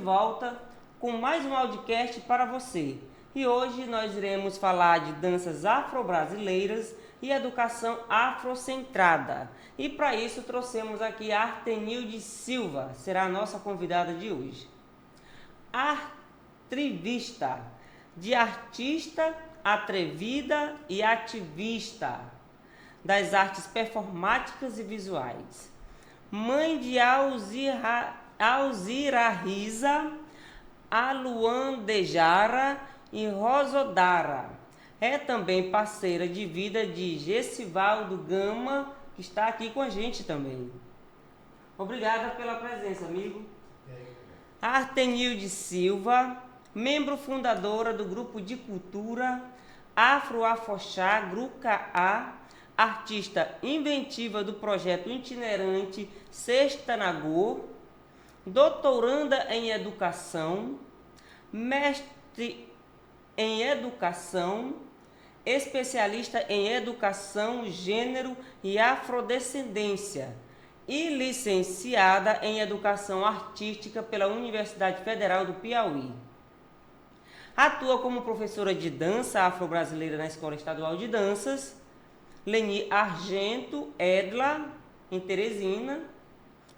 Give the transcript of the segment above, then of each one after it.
volta com mais um audiocast para você. E hoje nós iremos falar de danças afro-brasileiras e educação afrocentrada. E para isso trouxemos aqui a Artenilde Silva, será a nossa convidada de hoje. Atrevista, de artista, atrevida e ativista das artes performáticas e visuais. Mãe de Alzira Risa, Aluandejara e Rosodara. É também parceira de vida de Gessivaldo Gama, que está aqui com a gente também. Obrigada pela presença, amigo. Artenilde Silva, membro fundadora do Grupo de Cultura Afro-Afoxá, Gruca-A, artista inventiva do projeto itinerante Sexta Nagô, doutoranda em educação, mestre em educação, especialista em educação, gênero e afrodescendência e licenciada em educação artística pela Universidade Federal do Piauí. Atua como professora de dança afro-brasileira na Escola Estadual de Danças Leni Argento Edla, em Teresina,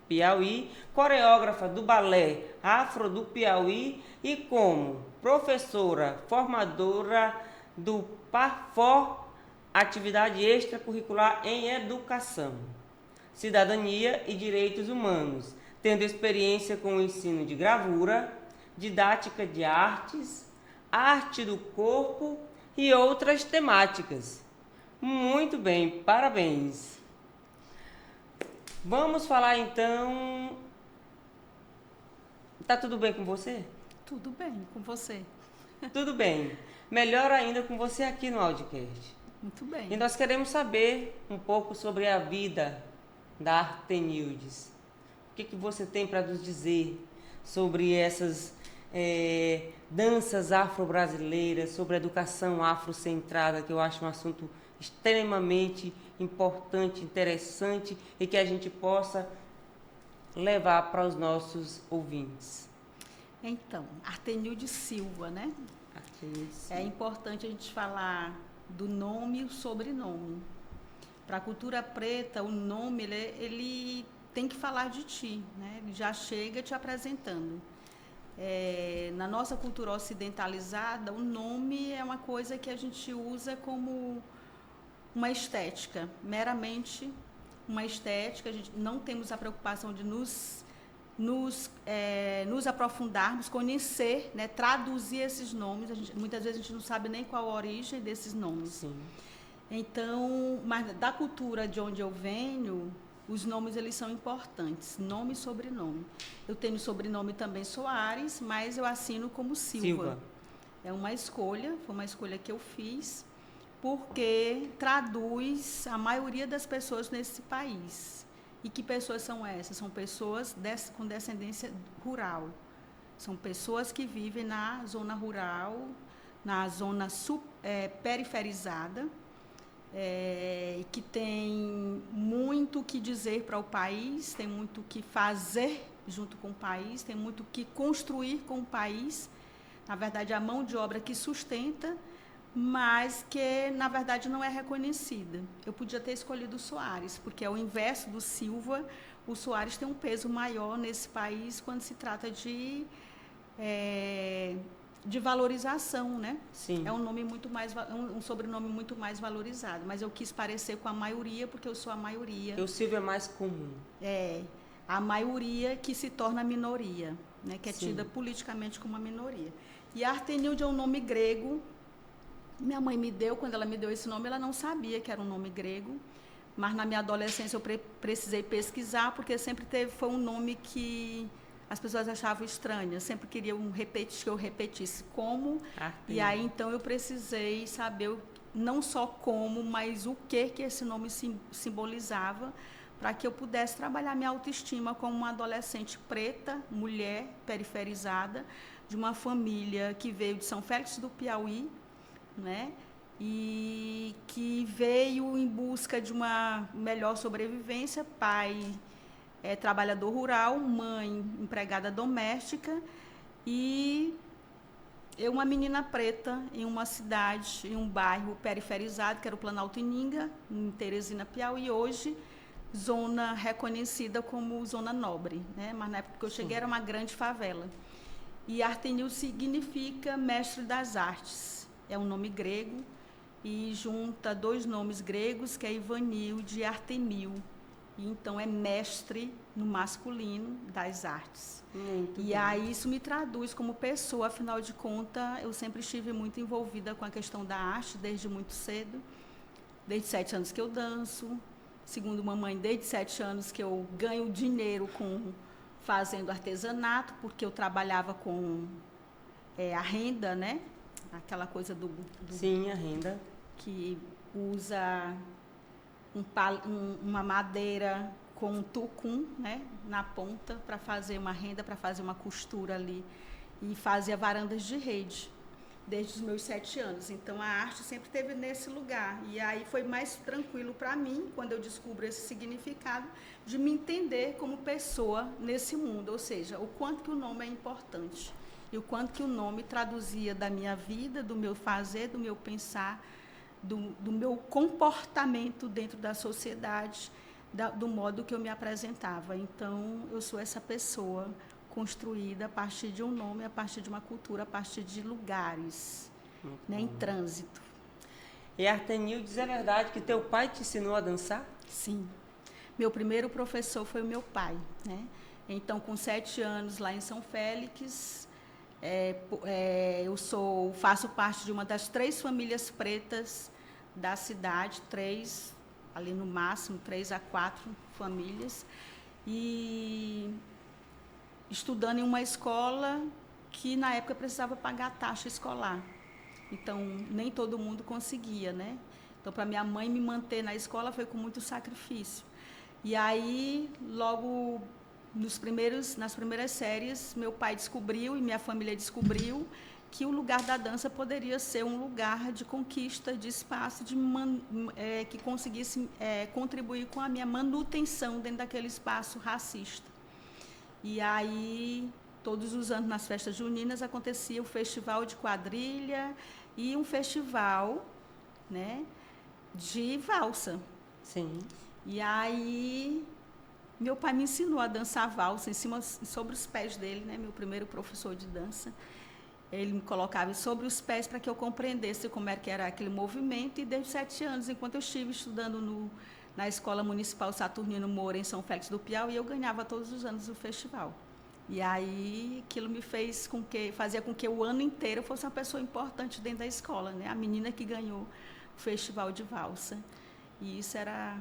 Piauí, coreógrafa do Balé Afro do Piauí e como professora formadora do PAFOR, atividade extracurricular em educação, cidadania e direitos humanos, tendo experiência com o ensino de gravura, didática de artes, arte do corpo e outras temáticas. Muito bem, parabéns. Vamos falar então. Tá tudo bem com você? Tudo bem com você. Tudo bem. Melhor ainda com você aqui no audiocast. Muito bem. E nós queremos saber um pouco sobre a vida da Artenildes. O que você tem para nos dizer sobre essas danças afro-brasileiras, sobre a educação afrocentrada, que eu acho um assunto extremamente importante, interessante e que a gente possa levar para os nossos ouvintes. Então, Artenilde Silva, né? Artenilde Silva. É importante a gente falar do nome e o sobrenome. Para a cultura preta, o nome ele tem que falar de ti, né? Ele já chega te apresentando. Na nossa cultura ocidentalizada, o nome é uma coisa que a gente usa como uma estética, meramente uma estética. A gente não temos a preocupação de nos aprofundarmos, conhecer, né, traduzir esses nomes. Muitas vezes a gente não sabe nem qual a origem desses nomes. Sim. Então, mas da cultura de onde eu venho, os nomes eles são importantes, nome e sobrenome. Eu tenho sobrenome também Soares, mas eu assino como Silva. É uma escolha, foi uma escolha que eu fiz, porque traduz a maioria das pessoas nesse país. E que pessoas são essas? São pessoas com descendência rural. São pessoas que vivem na zona rural, na zona periferizada, que tem muito o que dizer para o país, tem muito o que fazer junto com o país, tem muito o que construir com o país. Na verdade, a mão de obra que sustenta, mas que, na verdade, não é reconhecida. Eu podia ter escolhido o Soares, porque ao inverso do Silva, o Soares tem um peso maior nesse país quando se trata de valorização, né? Sim. É um nome muito mais, um sobrenome muito mais valorizado, mas eu quis parecer com a maioria, porque eu sou a maioria. O Silva é mais comum. A maioria que se torna minoria, né? Que é Sim. tida politicamente como uma minoria. E Artenilde é um nome grego. Minha mãe me deu, quando ela me deu esse nome, ela não sabia que era um nome grego, mas na minha adolescência eu precisei pesquisar, porque sempre foi um nome que as pessoas achavam estranho, sempre queriam que eu repetisse como, e aí então eu precisei saber não só como, mas o que esse nome simbolizava, para que eu pudesse trabalhar minha autoestima como uma adolescente preta, mulher, periferizada, de uma família que veio de São Félix do Piauí, né? E que veio em busca de uma melhor sobrevivência. Pai trabalhador rural, mãe empregada doméstica, E eu, uma menina preta, em uma cidade, em um bairro periferizado, que era o Planalto Ininga, em Teresina, Piauí, hoje zona reconhecida como zona nobre, né? Mas na época que eu cheguei era uma grande favela. E Artenil significa mestre das artes. É um nome grego e junta dois nomes gregos, que é Ivanilde e Artemil. E então é mestre no masculino das artes. Muito E bem. aí isso me traduz como pessoa, afinal de contas, eu sempre estive muito envolvida com a questão da arte desde muito cedo. Desde 7 anos que eu danço, segundo mamãe, desde 7 anos que eu ganho dinheiro fazendo artesanato, porque eu trabalhava com a renda, né? Aquela coisa Sim, a renda. Que usa uma madeira com um tucum, né, na ponta, para fazer uma renda, para fazer uma costura ali. E fazia varandas de rede, desde os meus 7 anos. Então, a arte sempre esteve nesse lugar. E aí foi mais tranquilo para mim, quando eu descubro esse significado, de me entender como pessoa nesse mundo. Ou seja, o quanto que o nome é importante. E o quanto que o nome traduzia da minha vida, do meu fazer, do meu pensar, do meu comportamento dentro da sociedade, do modo que eu me apresentava. Então, eu sou essa pessoa construída a partir de um nome, a partir de uma cultura, a partir de lugares, né, em trânsito. E Artenildes, é verdade que teu pai te ensinou a dançar? Sim. Meu primeiro professor foi o meu pai, né? Então, com 7 anos, lá em São Félix, eu faço parte de uma das 3 famílias pretas da cidade, 3, ali no máximo, 3 a 4 famílias, e estudando em uma escola que, na época, precisava pagar taxa escolar. Então, nem todo mundo conseguia, né? Então, para minha mãe me manter na escola foi com muito sacrifício. E aí, logo nas primeiras séries, meu pai descobriu e minha família descobriu que o lugar da dança poderia ser um lugar de conquista, de espaço, que conseguisse contribuir com a minha manutenção dentro daquele espaço racista. E aí, todos os anos, nas festas juninas, acontecia o festival de quadrilha e um festival, né, de valsa. Sim. E aí, meu pai me ensinou a dançar valsa sobre os pés dele, né, meu primeiro professor de dança. Ele me colocava sobre os pés para que eu compreendesse como era aquele movimento. E desde 7 anos, enquanto eu estive estudando na Escola Municipal Saturnino Moura, em São Félix do Piauí, eu ganhava todos os anos o festival. E aí, aquilo fazia com que o ano inteiro eu fosse uma pessoa importante dentro da escola, né? A menina que ganhou o festival de valsa. E isso era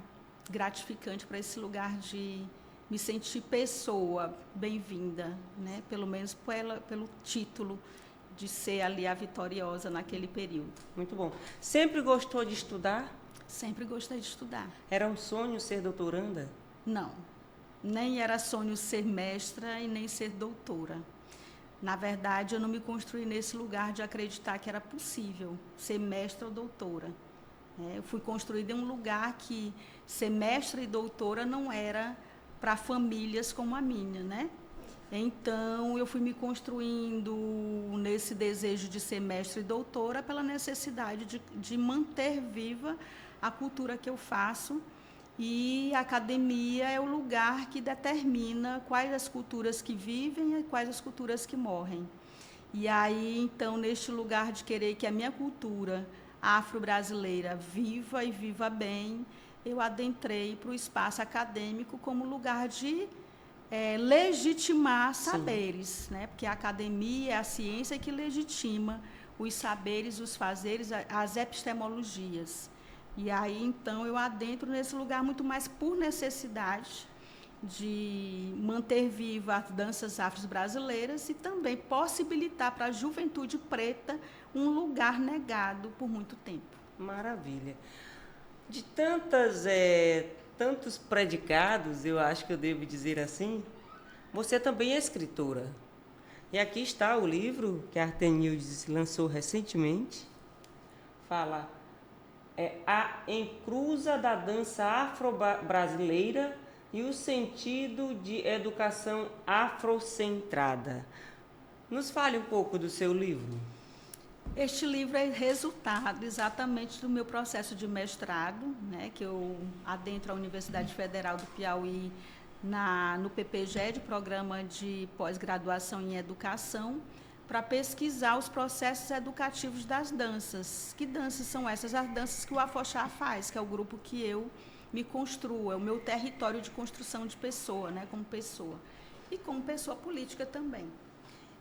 gratificante para esse lugar de me sentir pessoa bem-vinda, né? Pelo menos pelo título de ser ali a vitoriosa naquele período. Muito bom. Sempre gostou de estudar? Sempre gostei de estudar. Era um sonho ser doutoranda? Não. Nem era sonho ser mestra e nem ser doutora. Na verdade, eu não me construí nesse lugar de acreditar que era possível ser mestra ou doutora. Eu fui construída em um lugar que ser mestra e doutora não era para famílias como a minha, né? Então, eu fui me construindo nesse desejo de ser mestra e doutora pela necessidade de manter viva a cultura que eu faço. E a academia é o lugar que determina quais as culturas que vivem e quais as culturas que morrem. E aí, então, neste lugar de querer que a minha cultura afro-brasileira viva e viva bem, eu adentrei para o espaço acadêmico como lugar de legitimar saberes, né? Porque a academia é a ciência que legitima os saberes, os fazeres, as epistemologias. E aí, então, eu adentro nesse lugar muito mais por necessidade de manter viva as danças afro-brasileiras e também possibilitar para a juventude preta um lugar negado por muito tempo. Maravilha. De tantos predicados, eu acho que eu devo dizer assim, você também é escritora. E aqui está o livro que a Artenildes lançou recentemente. Fala, a encruza da dança afro-brasileira e o sentido de educação afrocentrada. Nos fale um pouco do seu livro. Este livro é resultado exatamente do meu processo de mestrado, né, que eu adentro a Universidade Federal do Piauí no PPGED, Programa de Pós-Graduação em Educação, para pesquisar os processos educativos das danças. Que danças são essas? As danças que o Afoxá faz, que é o grupo que eu me construo, é o meu território de construção de pessoa, né, como pessoa. E como pessoa política também.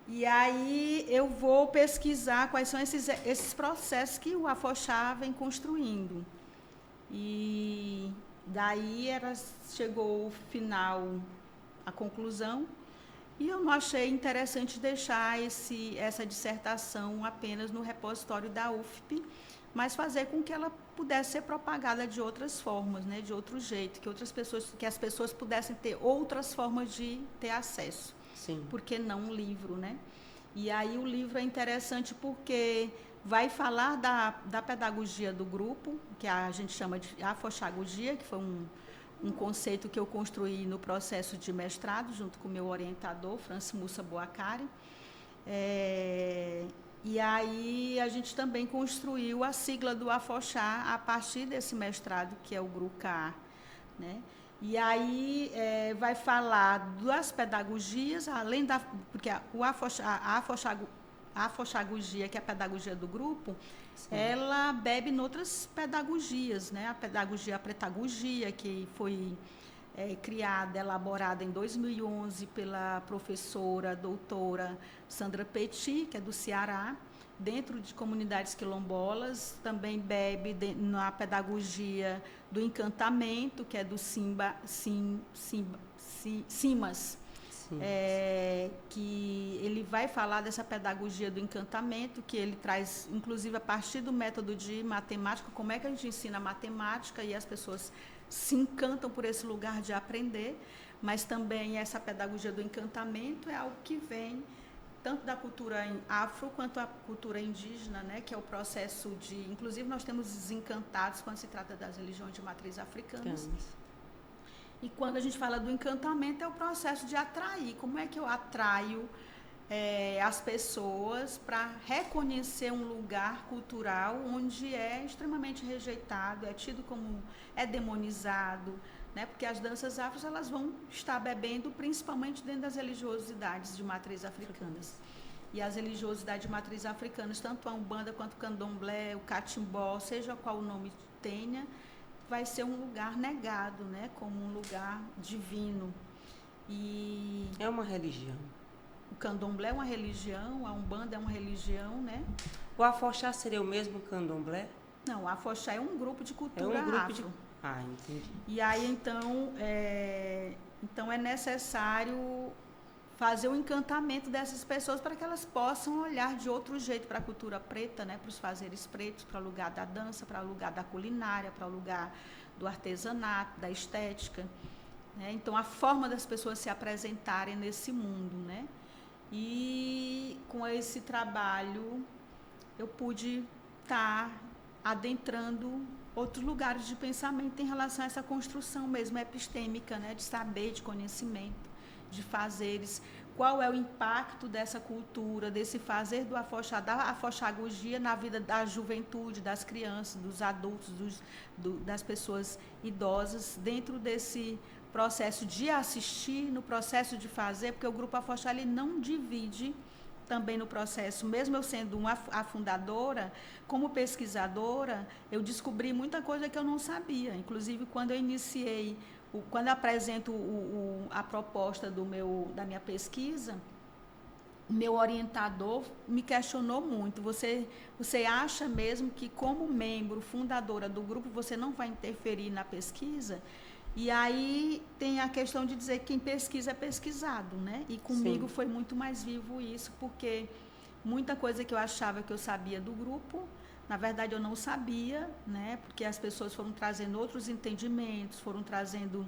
E aí eu vou pesquisar quais são esses processos que o Afoxá vem construindo. E daí chegou o final, a conclusão, e eu não achei interessante deixar essa dissertação apenas no repositório da UFP, mas fazer com que ela pudesse ser propagada de outras formas, né, de outro jeito, que as pessoas pudessem ter outras formas de ter acesso. Sim. Por que não um livro, né? E aí o livro é interessante porque vai falar da pedagogia do grupo, que a gente chama de afoxagogia, que foi um conceito que eu construí no processo de mestrado, junto com o meu orientador, Francis Mussa Boacari. E aí a gente também construiu a sigla do Afoxá a partir desse mestrado, que é o GRUCA, né? E aí vai falar das pedagogias, além porque a afoxagogia, que é a pedagogia do grupo, sim, ela bebe em outras pedagogias, né? A pedagogia, a pretagogia, que foi criada, elaborada em 2011 pela professora doutora Sandra Petit, que é do Ceará, dentro de comunidades quilombolas. Também bebe na pedagogia do encantamento, que é do Simas, que ele vai falar dessa pedagogia do encantamento, que ele traz, inclusive, a partir do método de matemática, como é que a gente ensina matemática e as pessoas se encantam por esse lugar de aprender, mas também essa pedagogia do encantamento é algo que vem tanto da cultura afro quanto a cultura indígena, né, que é o processo de... Inclusive, nós temos desencantados quando se trata das religiões de matriz africanas. E quando a gente fala do encantamento, é o processo de atrair. Como é que eu atraio as pessoas para reconhecer um lugar cultural onde é extremamente rejeitado, é tido como... é demonizado, né? Porque as danças afros, elas vão estar bebendo principalmente dentro das religiosidades de matriz africanas. E as religiosidades de matriz africanas, tanto a Umbanda quanto o Candomblé, o Catimbó, seja qual o nome tenha, vai ser um lugar negado, né? Como um lugar divino. E é uma religião. O Candomblé é uma religião, a Umbanda é uma religião, né? O Afoxá seria o mesmo Candomblé? Não, o Afoxá é um grupo de cultura afro. Ah, entendi. E aí, então é necessário fazer o encantamento dessas pessoas para que elas possam olhar de outro jeito para a cultura preta, né? Para os fazeres pretos, para o lugar da dança, para o lugar da culinária, para o lugar do artesanato, da estética, né? Então, a forma das pessoas se apresentarem nesse mundo, né? E com esse trabalho eu pude estar adentrando outros lugares de pensamento em relação a essa construção mesmo epistêmica, né? De saber, de conhecimento, de fazeres. Qual é o impacto dessa cultura, desse fazer do Afoxá, da afoxagogia na vida da juventude, das crianças, dos adultos, das pessoas idosas, dentro desse processo de assistir, no processo de fazer, porque o Grupo Afoxá ele não divide também no processo, mesmo eu sendo a fundadora, como pesquisadora, eu descobri muita coisa que eu não sabia. Inclusive, quando eu iniciei, quando eu apresento a proposta da minha pesquisa, o meu orientador me questionou muito. Você acha mesmo que, como membro, fundadora do grupo, você não vai interferir na pesquisa? E aí tem a questão de dizer que quem pesquisa é pesquisado, né? E comigo, sim, foi muito mais vivo isso, porque muita coisa que eu achava que eu sabia do grupo, na verdade eu não sabia, né? Porque as pessoas foram trazendo outros entendimentos, foram trazendo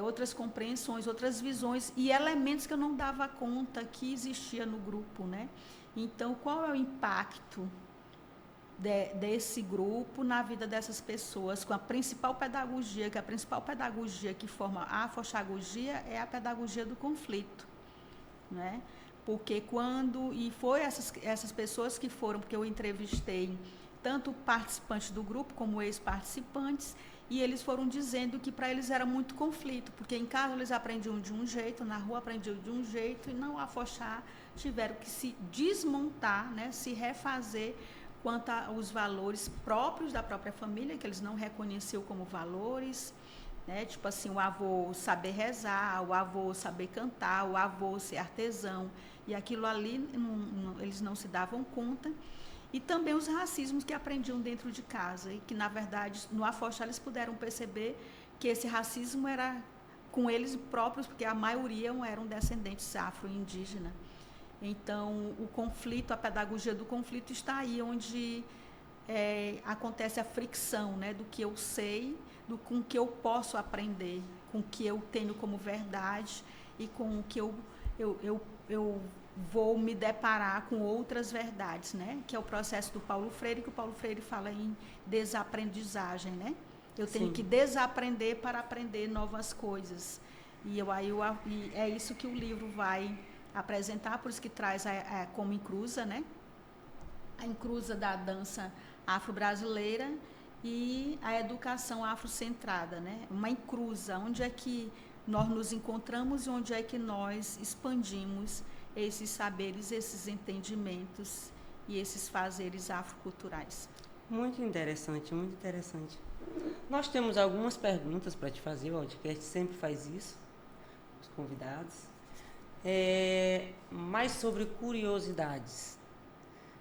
outras compreensões, outras visões e elementos que eu não dava conta que existia no grupo, né? Então, qual é o impacto desse grupo na vida dessas pessoas, com a principal pedagogia, que forma a afoxagogia é a pedagogia do conflito, né? porque foi essas pessoas que foram, porque eu entrevistei tanto participantes do grupo como ex-participantes, e eles foram dizendo que para eles era muito conflito, porque em casa eles aprendiam de um jeito, na rua aprendiam de um jeito, e não afoxar, tiveram que se desmontar, né, se refazer quanto aos valores próprios da própria família, que eles não reconheciam como valores, né, tipo assim, o avô saber rezar, o avô saber cantar, o avô ser artesão, e aquilo ali eles não se davam conta. E também os racismos que aprendiam dentro de casa e que, na verdade, no afoxar eles puderam perceber que esse racismo era com eles próprios, porque a maioria eram descendentes afro-indígenas. Então, o conflito, a pedagogia do conflito está aí onde acontece a fricção, né, do que eu sei, com o que eu posso aprender, com o que eu tenho como verdade e com o que eu vou me deparar com outras verdades, né? Que é o processo do Paulo Freire, que o Paulo Freire fala em desaprendizagem, né? Eu tenho que desaprender para aprender novas coisas. E é isso que o livro vai apresentar, por isso que traz como encruza, né? A encruza da dança afro-brasileira e a educação afrocentrada, né? Uma encruza, onde é que nós nos encontramos e onde é que nós expandimos esses saberes, esses entendimentos e esses fazeres afroculturais. Muito interessante, muito interessante. Nós temos algumas perguntas para te fazer, o podcast sempre faz isso, os convidados. Mais sobre curiosidades.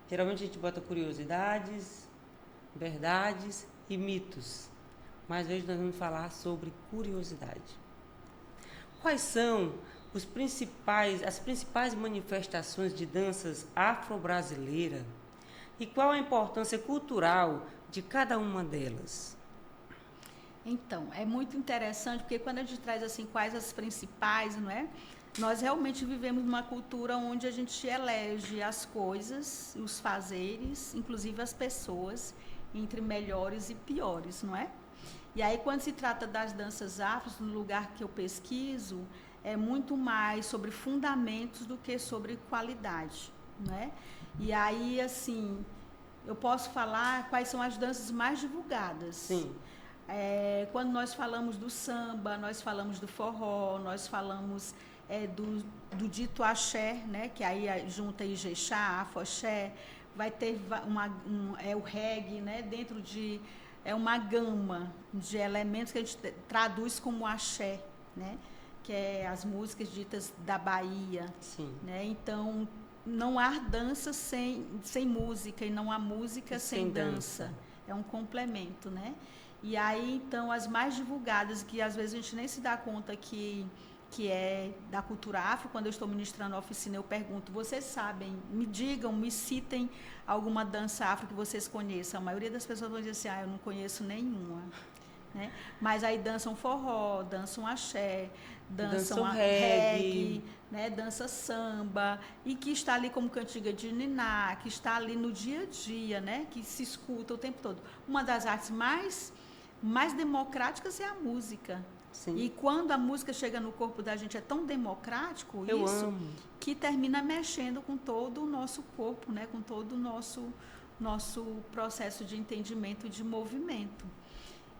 Geralmente a gente bota curiosidades, verdades e mitos, mas hoje nós vamos falar sobre curiosidade. Quais são as principais manifestações de danças afro-brasileiras e qual a importância cultural de cada uma delas? Então, é muito interessante, porque quando a gente traz assim quais as principais, não é? Nós realmente vivemos numa cultura onde a gente elege as coisas, os fazeres, inclusive as pessoas, entre melhores e piores, não é? E aí, quando se trata das danças afros, no lugar que eu pesquiso, é muito mais sobre fundamentos do que sobre qualidade, né? E aí, assim, eu posso falar quais são as danças mais divulgadas. Sim. Quando nós falamos do samba, nós falamos do forró, nós falamos do dito axé, né? Que aí junta Ijexá, afoxé, vai ter o reggae, né? Dentro de uma gama de elementos que a gente traduz como axé, né? Que é as músicas ditas da Bahia. Sim. Né? Então, não há dança sem música e não há música sem dança. É um complemento, né? E aí, então, as mais divulgadas, que às vezes a gente nem se dá conta que é da cultura afro, quando eu estou ministrando a oficina, eu pergunto, vocês sabem, me digam, me citem alguma dança afro que vocês conheçam. A maioria das pessoas vão dizer assim, eu não conheço nenhuma. Né? Mas aí dançam forró, dançam axé, dançam reggae, né? Dança samba, e que está ali como cantiga de niná, que está ali no dia a dia, né? Que se escuta o tempo todo. Uma das artes mais democráticas é a música. Sim. E quando a música chega no corpo da gente é tão democrático que termina mexendo com todo o nosso corpo, né? Com todo o nosso processo de entendimento e de movimento.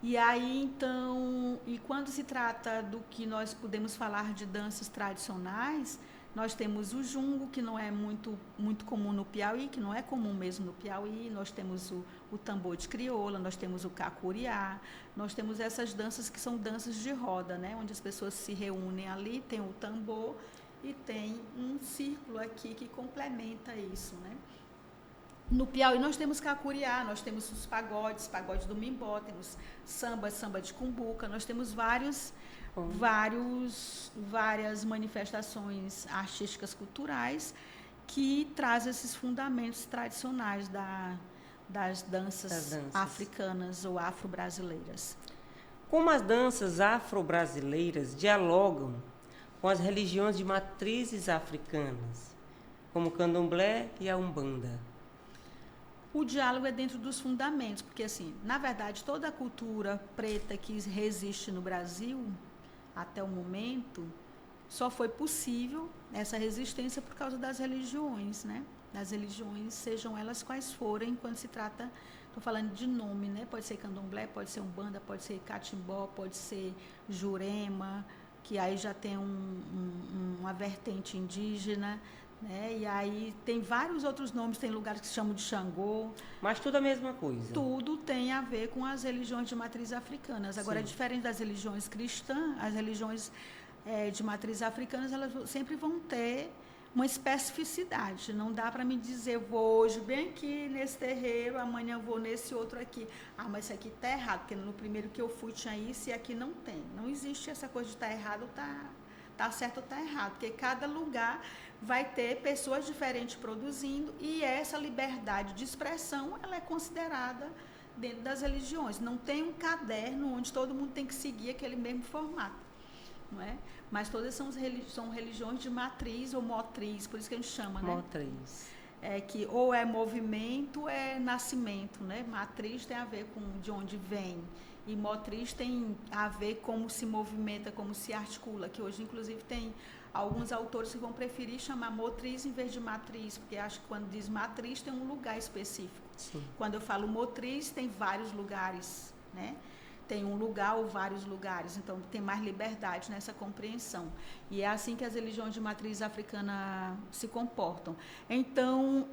E aí, então, e quando se trata do que nós podemos falar de danças tradicionais, nós temos o jungo, que não é muito comum no Piauí, que não é comum mesmo no Piauí, nós temos o tambor de crioula, nós temos o cacuriá, nós temos essas danças que são danças de roda, né? Onde as pessoas se reúnem ali, tem o tambor e tem um círculo aqui que complementa isso, né? No Piauí nós temos cacuriá, nós temos os pagodes do Mimbó, temos samba de cumbuca, nós temos várias manifestações artísticas culturais que trazem esses fundamentos tradicionais das danças africanas ou afro-brasileiras. Como as danças afro-brasileiras dialogam com as religiões de matrizes africanas, como o candomblé e a umbanda? O diálogo é dentro dos fundamentos, porque, assim, na verdade, toda a cultura preta que resiste no Brasil, até o momento, só foi possível essa resistência por causa das religiões, né? Das religiões, sejam elas quais forem, quando se trata, estou falando de nome, né? Pode ser candomblé, pode ser umbanda, pode ser catimbó, pode ser jurema, que aí já tem uma vertente indígena, né? E aí tem vários outros nomes, tem lugares que se chamam de Xangô. Mas tudo a mesma coisa. Tudo tem a ver com as religiões de matriz africanas. Agora, diferente das religiões cristãs, as religiões de matriz africanas, elas sempre vão ter uma especificidade. Não dá para me dizer, vou hoje bem aqui nesse terreiro, amanhã vou nesse outro aqui. Ah, mas isso aqui está errado, porque no primeiro que eu fui tinha isso e aqui não tem. Não existe essa coisa de estar errado, tá certo ou está errado, porque cada lugar vai ter pessoas diferentes produzindo e essa liberdade de expressão, ela é considerada dentro das religiões. Não tem um caderno onde todo mundo tem que seguir aquele mesmo formato, não é? Mas todas são religiões de matriz ou motriz, por isso que a gente chama, né? Motriz. Que ou é movimento ou é nascimento, né? Matriz tem a ver com de onde vem. E motriz tem a ver como se movimenta, como se articula, que hoje, inclusive, tem alguns autores que vão preferir chamar motriz em vez de matriz, porque acho que quando diz matriz tem um lugar específico. Sim. Quando eu falo motriz, tem vários lugares, né? Tem um lugar ou vários lugares, então tem mais liberdade nessa compreensão. E é assim que as religiões de matriz africana se comportam. Então,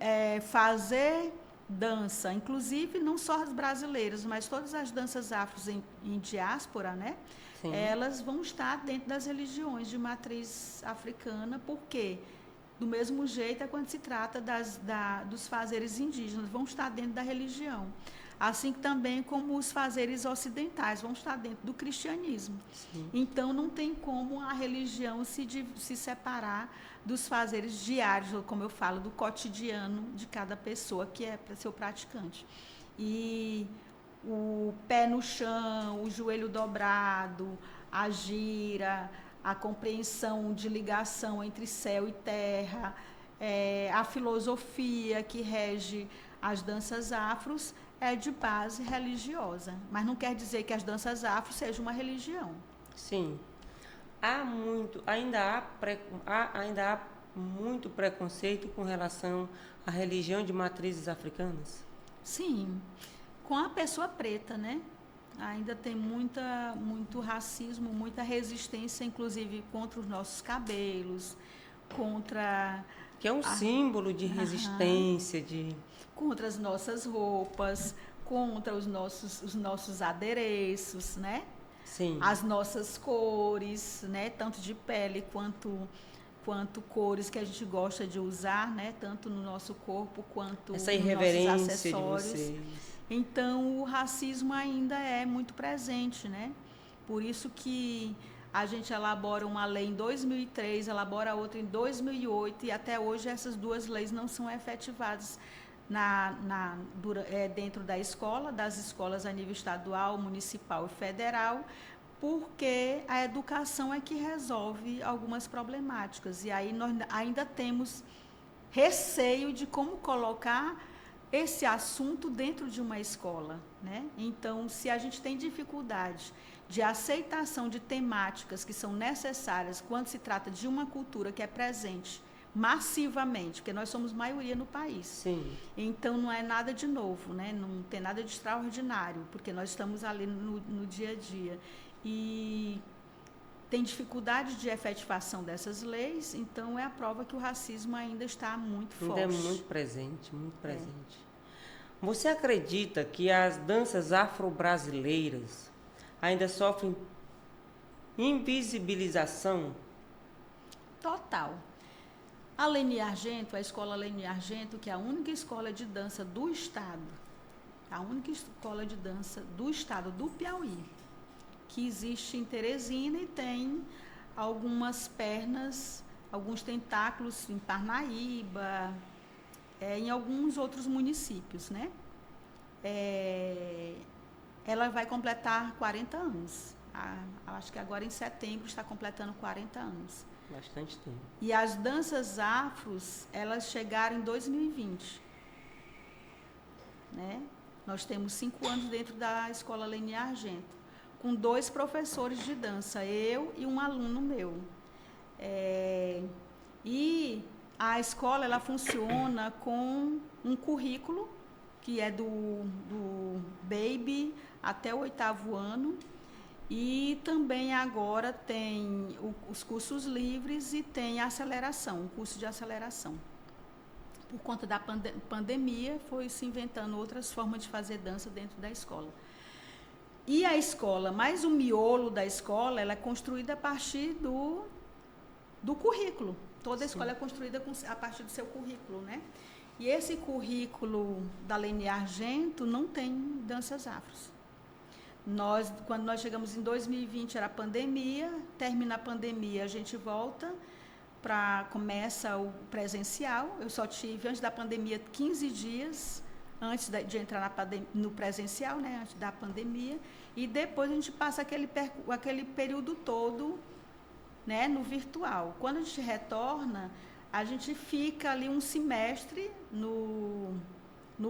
fazer dança, inclusive não só as brasileiras, mas todas as danças afros em diáspora, né? Sim. Elas vão estar dentro das religiões de matriz africana, porque do mesmo jeito é quando se trata dos fazeres indígenas, vão estar dentro da religião. Assim também como os fazeres ocidentais vão estar dentro do cristianismo. Sim. Então, não tem como a religião se separar dos fazeres diários, como eu falo, do cotidiano de cada pessoa que é para ser o praticante. E o pé no chão, o joelho dobrado, a gira, a compreensão de ligação entre céu e terra, a filosofia que rege as danças afros é de base religiosa, mas não quer dizer que as danças afro sejam uma religião. Sim. Ainda há muito preconceito com relação à religião de matrizes africanas? Sim, com a pessoa preta, né? Ainda tem muito racismo, muita resistência, inclusive contra os nossos cabelos, contra... Que é um símbolo de resistência, contra as nossas roupas, contra os nossos adereços, né? Sim. As nossas cores, né? Tanto de pele quanto cores que a gente gosta de usar, né? Tanto no nosso corpo quanto essa nos irreverência nossos acessórios. De vocês. Então, o racismo ainda é muito presente, né? Por isso que a gente elabora uma lei em 2003, elabora outra em 2008 e até hoje essas duas leis não são efetivadas dentro da escola, das escolas a nível estadual, municipal e federal, porque a educação é que resolve algumas problemáticas. E aí nós ainda temos receio de como colocar esse assunto dentro de uma escola, né? Então, se a gente tem dificuldade de aceitação de temáticas que são necessárias quando se trata de uma cultura que é presente massivamente, porque nós somos maioria no país. Sim. Então, não é nada de novo, né? Não tem nada de extraordinário, porque nós estamos ali no dia a dia. E tem dificuldade de efetivação dessas leis, então é a prova que o racismo ainda está muito forte. Ainda é muito presente, muito presente. Você acredita que as danças afro-brasileiras ainda sofrem invisibilização? Total. A Leni Argento, a escola Leni Argento, que é a única escola de dança do estado, a única escola de dança do estado do Piauí, que existe em Teresina e tem algumas pernas, alguns tentáculos em Parnaíba, em alguns outros municípios, né? Ela vai completar 40 anos. Acho que agora em setembro está completando 40 anos. Bastante tempo. E as danças afros, elas chegaram em 2020. Né? Nós temos 5 anos dentro da escola Leni Argento, com 2 professores de dança, eu e um aluno meu. E a escola ela funciona com um currículo que é do baby até o 8º ano, e também agora tem os cursos livres e tem a aceleração, o curso de aceleração. Por conta da pandemia, foi se inventando outras formas de fazer dança dentro da escola. E a escola, mais o miolo da escola, ela é construída a partir do currículo. Toda a escola é construída a partir do seu currículo, né? E esse currículo da Lene Argento não tem danças afros. Quando nós chegamos em 2020, era a pandemia, termina a pandemia, a gente volta, começa o presencial. Eu só tive, antes da pandemia, 15 dias, antes de entrar no presencial, né, antes da pandemia, e depois a gente passa aquele período todo, né, no virtual. Quando a gente retorna, a gente fica ali um semestre no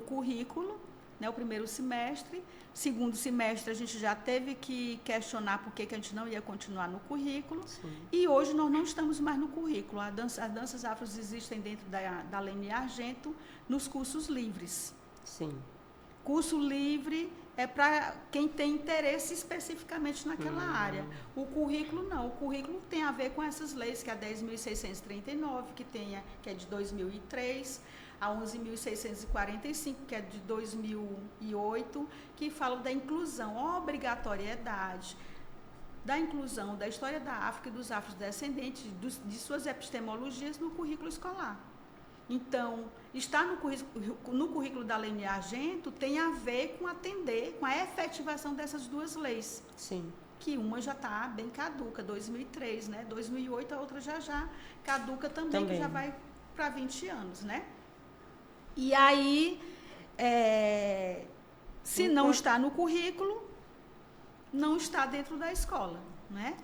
currículo, né, o primeiro semestre. Segundo semestre, a gente já teve que questionar por que a gente não ia continuar no currículo. Sim. E hoje nós não estamos mais no currículo. As danças afros existem dentro da Lene Argento nos cursos livres. Sim. Curso livre é para quem tem interesse especificamente naquela área. O currículo não. O currículo tem a ver com essas leis, que é a 10.639, que é de 2003, a 11.645, que é de 2008, que falam da inclusão, obrigatoriedade da inclusão da história da África e dos afrodescendentes, de suas epistemologias no currículo escolar. Então, estar no currículo da Lene Argento tem a ver com atender, com a efetivação dessas duas leis. Sim. Que uma já está bem caduca, 2003, né? 2008, a outra já caduca também, que já vai para 20 anos, né? E aí, se não está no currículo, não está dentro da escola, né?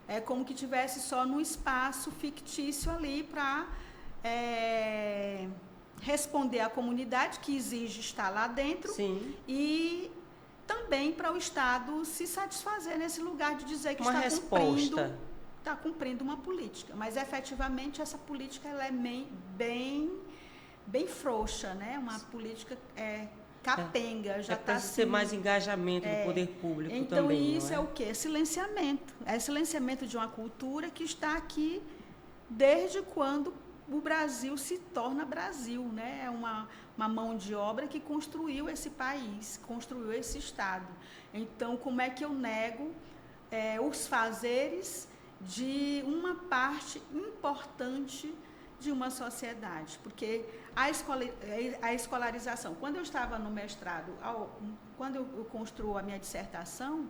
É como que tivesse só num espaço fictício ali para responder à comunidade que exige estar lá dentro. Sim. E também para o Estado se satisfazer nesse lugar de dizer que está cumprindo uma política. Mas, efetivamente, essa política ela é bem frouxa, né? Uma política capenga. Já precisa ser mais engajamento do poder público então, também. Então, isso é o quê? Silenciamento. É silenciamento de uma cultura que está aqui desde quando o Brasil se torna Brasil, né? É uma mão de obra que construiu esse país, construiu esse Estado. Então, como é que eu nego os fazeres de uma parte importante de uma sociedade? Porque a escolarização, quando eu estava no mestrado, quando eu construo a minha dissertação,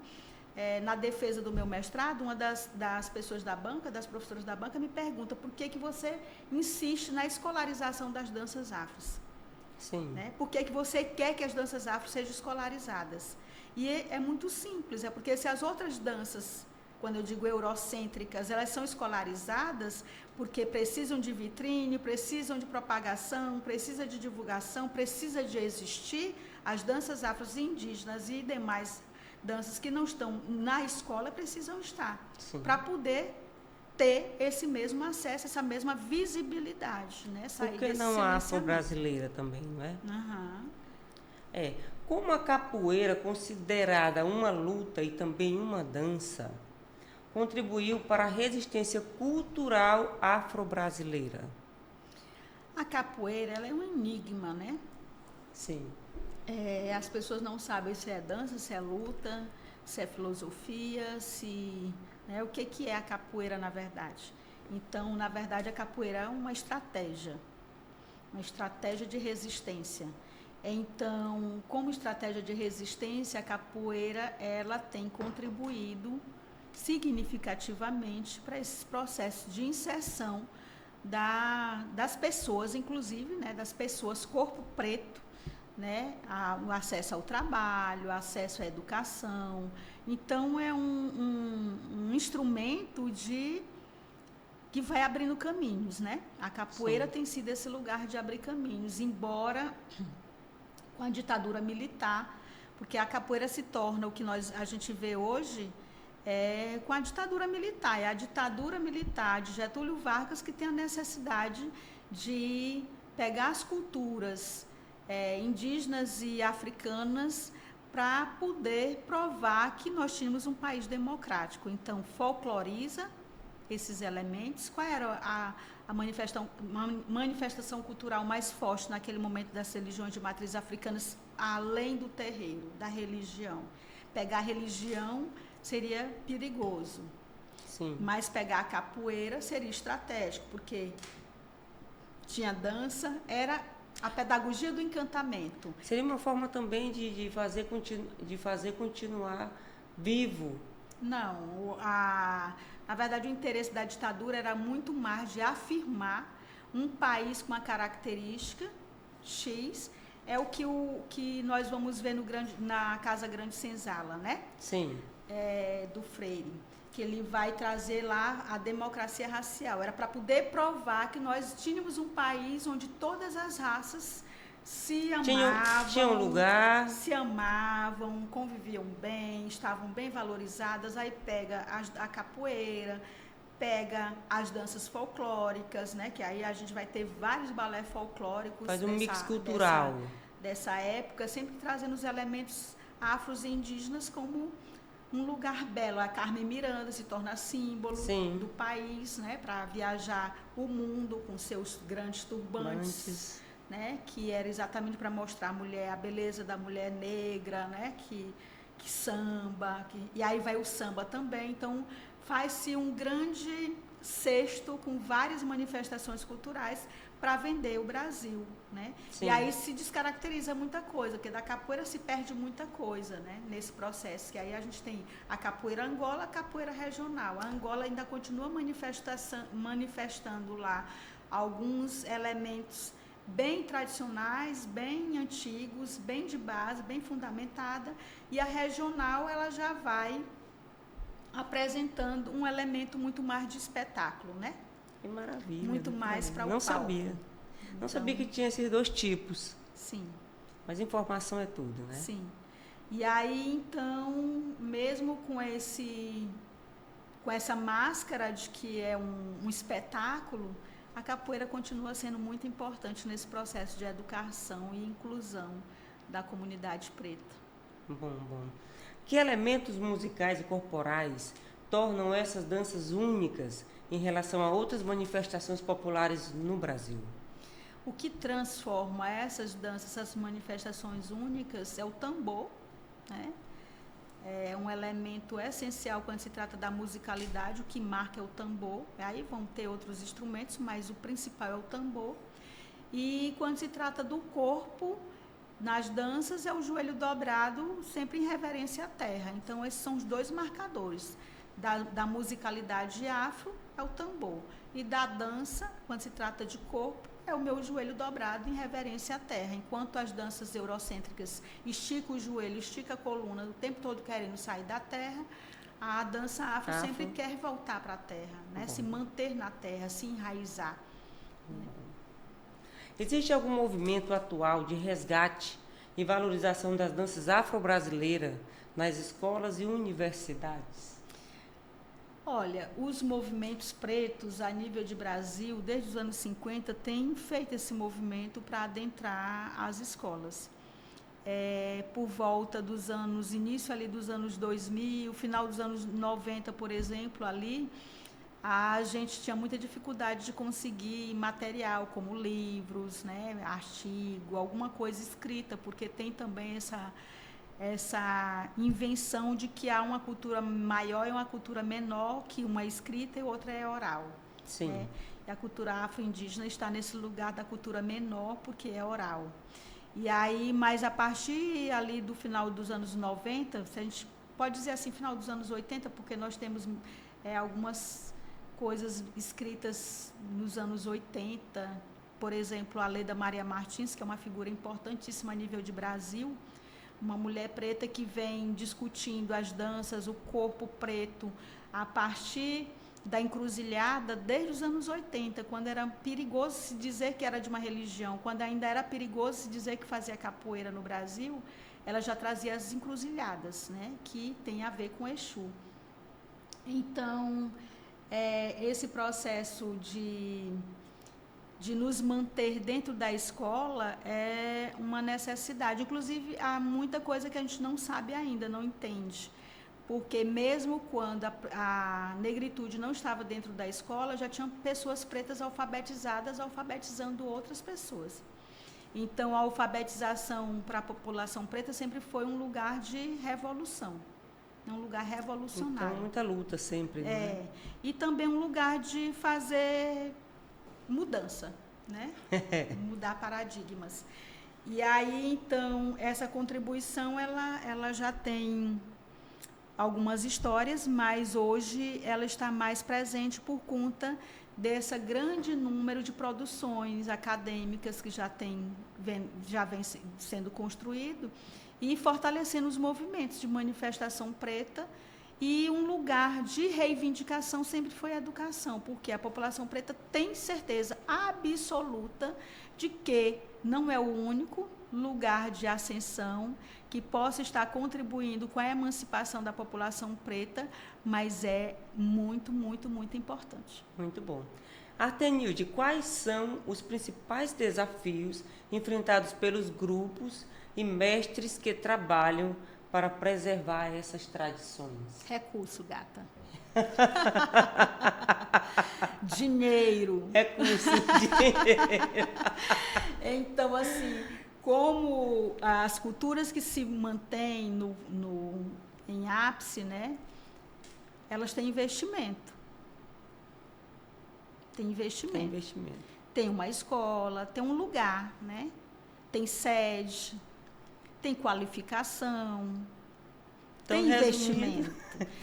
na defesa do meu mestrado, uma das pessoas da banca, das professoras da banca, me pergunta por que você insiste na escolarização das danças afros. Sim. Né? Por que você quer que as danças afros sejam escolarizadas? E é muito simples, porque se as outras danças, quando eu digo eurocêntricas, elas são escolarizadas porque precisam de vitrine, precisam de propagação, precisa de divulgação, precisa de existir, as danças afros indígenas e demais danças que não estão na escola precisam estar, para poder ter esse mesmo acesso, essa mesma visibilidade, né? Por que não a afro-brasileira também, não é? Uhum. Como a capoeira, considerada uma luta e também uma dança, contribuiu para a resistência cultural afro-brasileira? A capoeira, ela é um enigma, né? Sim. As pessoas não sabem se é dança, se é luta, se é filosofia, o que é a capoeira, na verdade. Então, na verdade, a capoeira é uma estratégia de resistência. Então, como estratégia de resistência, a capoeira ela tem contribuído significativamente para esse processo de inserção das pessoas, inclusive, né, das pessoas corpo preto, né, o acesso ao trabalho, o acesso à educação. Então, é um instrumento que vai abrindo caminhos, né? A capoeira tem sido esse lugar de abrir caminhos, embora com a ditadura militar, porque a capoeira se torna o que a gente vê hoje, com a ditadura militar. É a ditadura militar de Getúlio Vargas que tem a necessidade de pegar as culturas indígenas e africanas para poder provar que nós tínhamos um país democrático. Então, folcloriza esses elementos. Qual era a manifestação cultural mais forte naquele momento das religiões de matriz africanas, além do terreiro, da religião? Pegar a religião seria perigoso. Sim. Mas pegar a capoeira seria estratégico, porque tinha dança, era a pedagogia do encantamento. Seria uma forma também de fazer continuar vivo. Não, na verdade o interesse da ditadura era muito mais de afirmar um país com uma característica X, é o que nós vamos ver na Casa Grande Senzala, né? Sim. Do Freire, que ele vai trazer lá a democracia racial. Era para poder provar que nós tínhamos um país onde todas as raças se amavam, tinham lugar, se amavam, conviviam bem, estavam bem valorizadas. Aí pega a capoeira, pega as danças folclóricas, né? Que aí a gente vai ter vários balés folclóricos. Faz um mix cultural. Dessa época, sempre trazendo os elementos afros e indígenas como um lugar belo. A Carmen Miranda se torna símbolo do país, né, para viajar o mundo com seus grandes turbantes, né, que era exatamente para mostrar a beleza da mulher negra, né, que samba, e aí vai o samba também. Então faz-se um grande cesto com várias manifestações culturais para vender o Brasil, né? E aí se descaracteriza muita coisa, porque da capoeira se perde muita coisa, né? Nesse processo, que aí a gente tem a capoeira Angola, a capoeira regional. A Angola ainda continua manifestando lá alguns elementos bem tradicionais, bem antigos, bem de base, bem fundamentada, e a regional ela já vai apresentando um elemento muito mais de espetáculo, né? Que maravilha. Muito mais para o palco. Não sabia que tinha esses dois tipos. Sim. Mas informação é tudo, né? Sim. E aí, então, mesmo com essa máscara de que é um espetáculo, a capoeira continua sendo muito importante nesse processo de educação e inclusão da comunidade preta. Bom. Que elementos musicais e corporais tornam essas danças únicas em relação a outras manifestações populares no Brasil? O que transforma essas danças, essas manifestações únicas, é o tambor, né? É um elemento essencial quando se trata da musicalidade, o que marca é o tambor. Aí vão ter outros instrumentos, mas o principal é o tambor. E quando se trata do corpo, nas danças é o joelho dobrado, sempre em reverência à terra. Então, esses são os dois marcadores. Da musicalidade afro é o tambor. E da dança, quando se trata de corpo, é o meu joelho dobrado em reverência à terra. Enquanto as danças eurocêntricas esticam o joelho, estica a coluna, o tempo todo querendo sair da terra, a dança afro sempre quer voltar para a terra, né? Se manter na terra, se enraizar. Existe algum movimento atual de resgate e valorização das danças afro-brasileiras nas escolas e universidades? Olha, os movimentos pretos a nível de Brasil, desde os anos 50, têm feito esse movimento para adentrar as escolas. Por volta dos início ali dos anos 2000, final dos anos 90, por exemplo, ali, a gente tinha muita dificuldade de conseguir material, como livros, né, artigo, alguma coisa escrita, porque tem também essa invenção de que há uma cultura maior e uma cultura menor, que uma é escrita e outra é oral. Sim. Né? E a cultura afro-indígena está nesse lugar da cultura menor, porque é oral. E aí, mas a partir ali do final dos anos 90, a gente pode dizer assim, final dos anos 80, porque nós temos algumas coisas escritas nos anos 80, por exemplo, a Leda Maria Martins, que é uma figura importantíssima a nível de Brasil, uma mulher preta que vem discutindo as danças, o corpo preto, a partir da encruzilhada desde os anos 80, quando era perigoso se dizer que era de uma religião, quando ainda era perigoso se dizer que fazia capoeira no Brasil, ela já trazia as encruzilhadas, né, que tem a ver com Exu. Então, esse processo de nos manter dentro da escola é uma necessidade. Inclusive, há muita coisa que a gente não sabe ainda, não entende. Porque mesmo quando a negritude não estava dentro da escola, já tinham pessoas pretas alfabetizadas, alfabetizando outras pessoas. Então, a alfabetização para a população preta sempre foi um lugar de revolução, um lugar revolucionário. Então, muita luta sempre, né? E também um lugar de fazer mudança, né? Mudar paradigmas. E aí, então, essa contribuição, ela já tem algumas histórias, mas hoje ela está mais presente por conta desse grande número de produções acadêmicas que já vem sendo construído e fortalecendo os movimentos de manifestação preta. E um lugar de reivindicação sempre foi a educação, porque a população preta tem certeza absoluta de que não é o único lugar de ascensão que possa estar contribuindo com a emancipação da população preta, mas é muito, muito, muito importante. Muito bom. Artenilde, quais são os principais desafios enfrentados pelos grupos e mestres que trabalham para preservar essas tradições? Recurso, gata. Dinheiro. Recurso, dinheiro. Então, assim, como as culturas que se mantêm em ápice, né, elas têm investimento. Tem investimento. Tem uma escola, tem um lugar, né? Tem sede, tem qualificação, tem investimento.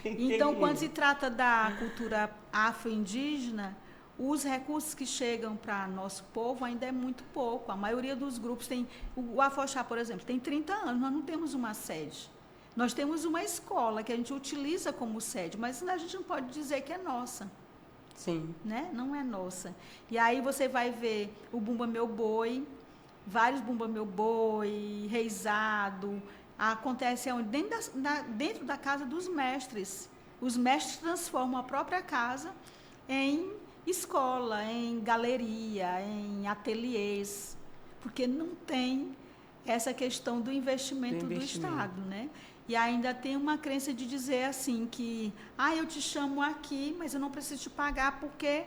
Então, quando se trata da cultura afro-indígena, os recursos que chegam para nosso povo ainda é muito pouco. A maioria dos grupos tem... O Afoxá, por exemplo, tem 30 anos, nós não temos uma sede. Nós temos uma escola que a gente utiliza como sede, mas a gente não pode dizer que é nossa. Sim. Né? Não é nossa. E aí você vai ver o Bumba Meu Boi, vários Bumba Meu Boi, reizado, acontece dentro da casa dos mestres. Os mestres transformam a própria casa em escola, em galeria, em ateliês, porque não tem essa questão do investimento do Estado, né? E ainda tem uma crença de dizer assim que, eu te chamo aqui, mas eu não preciso te pagar porque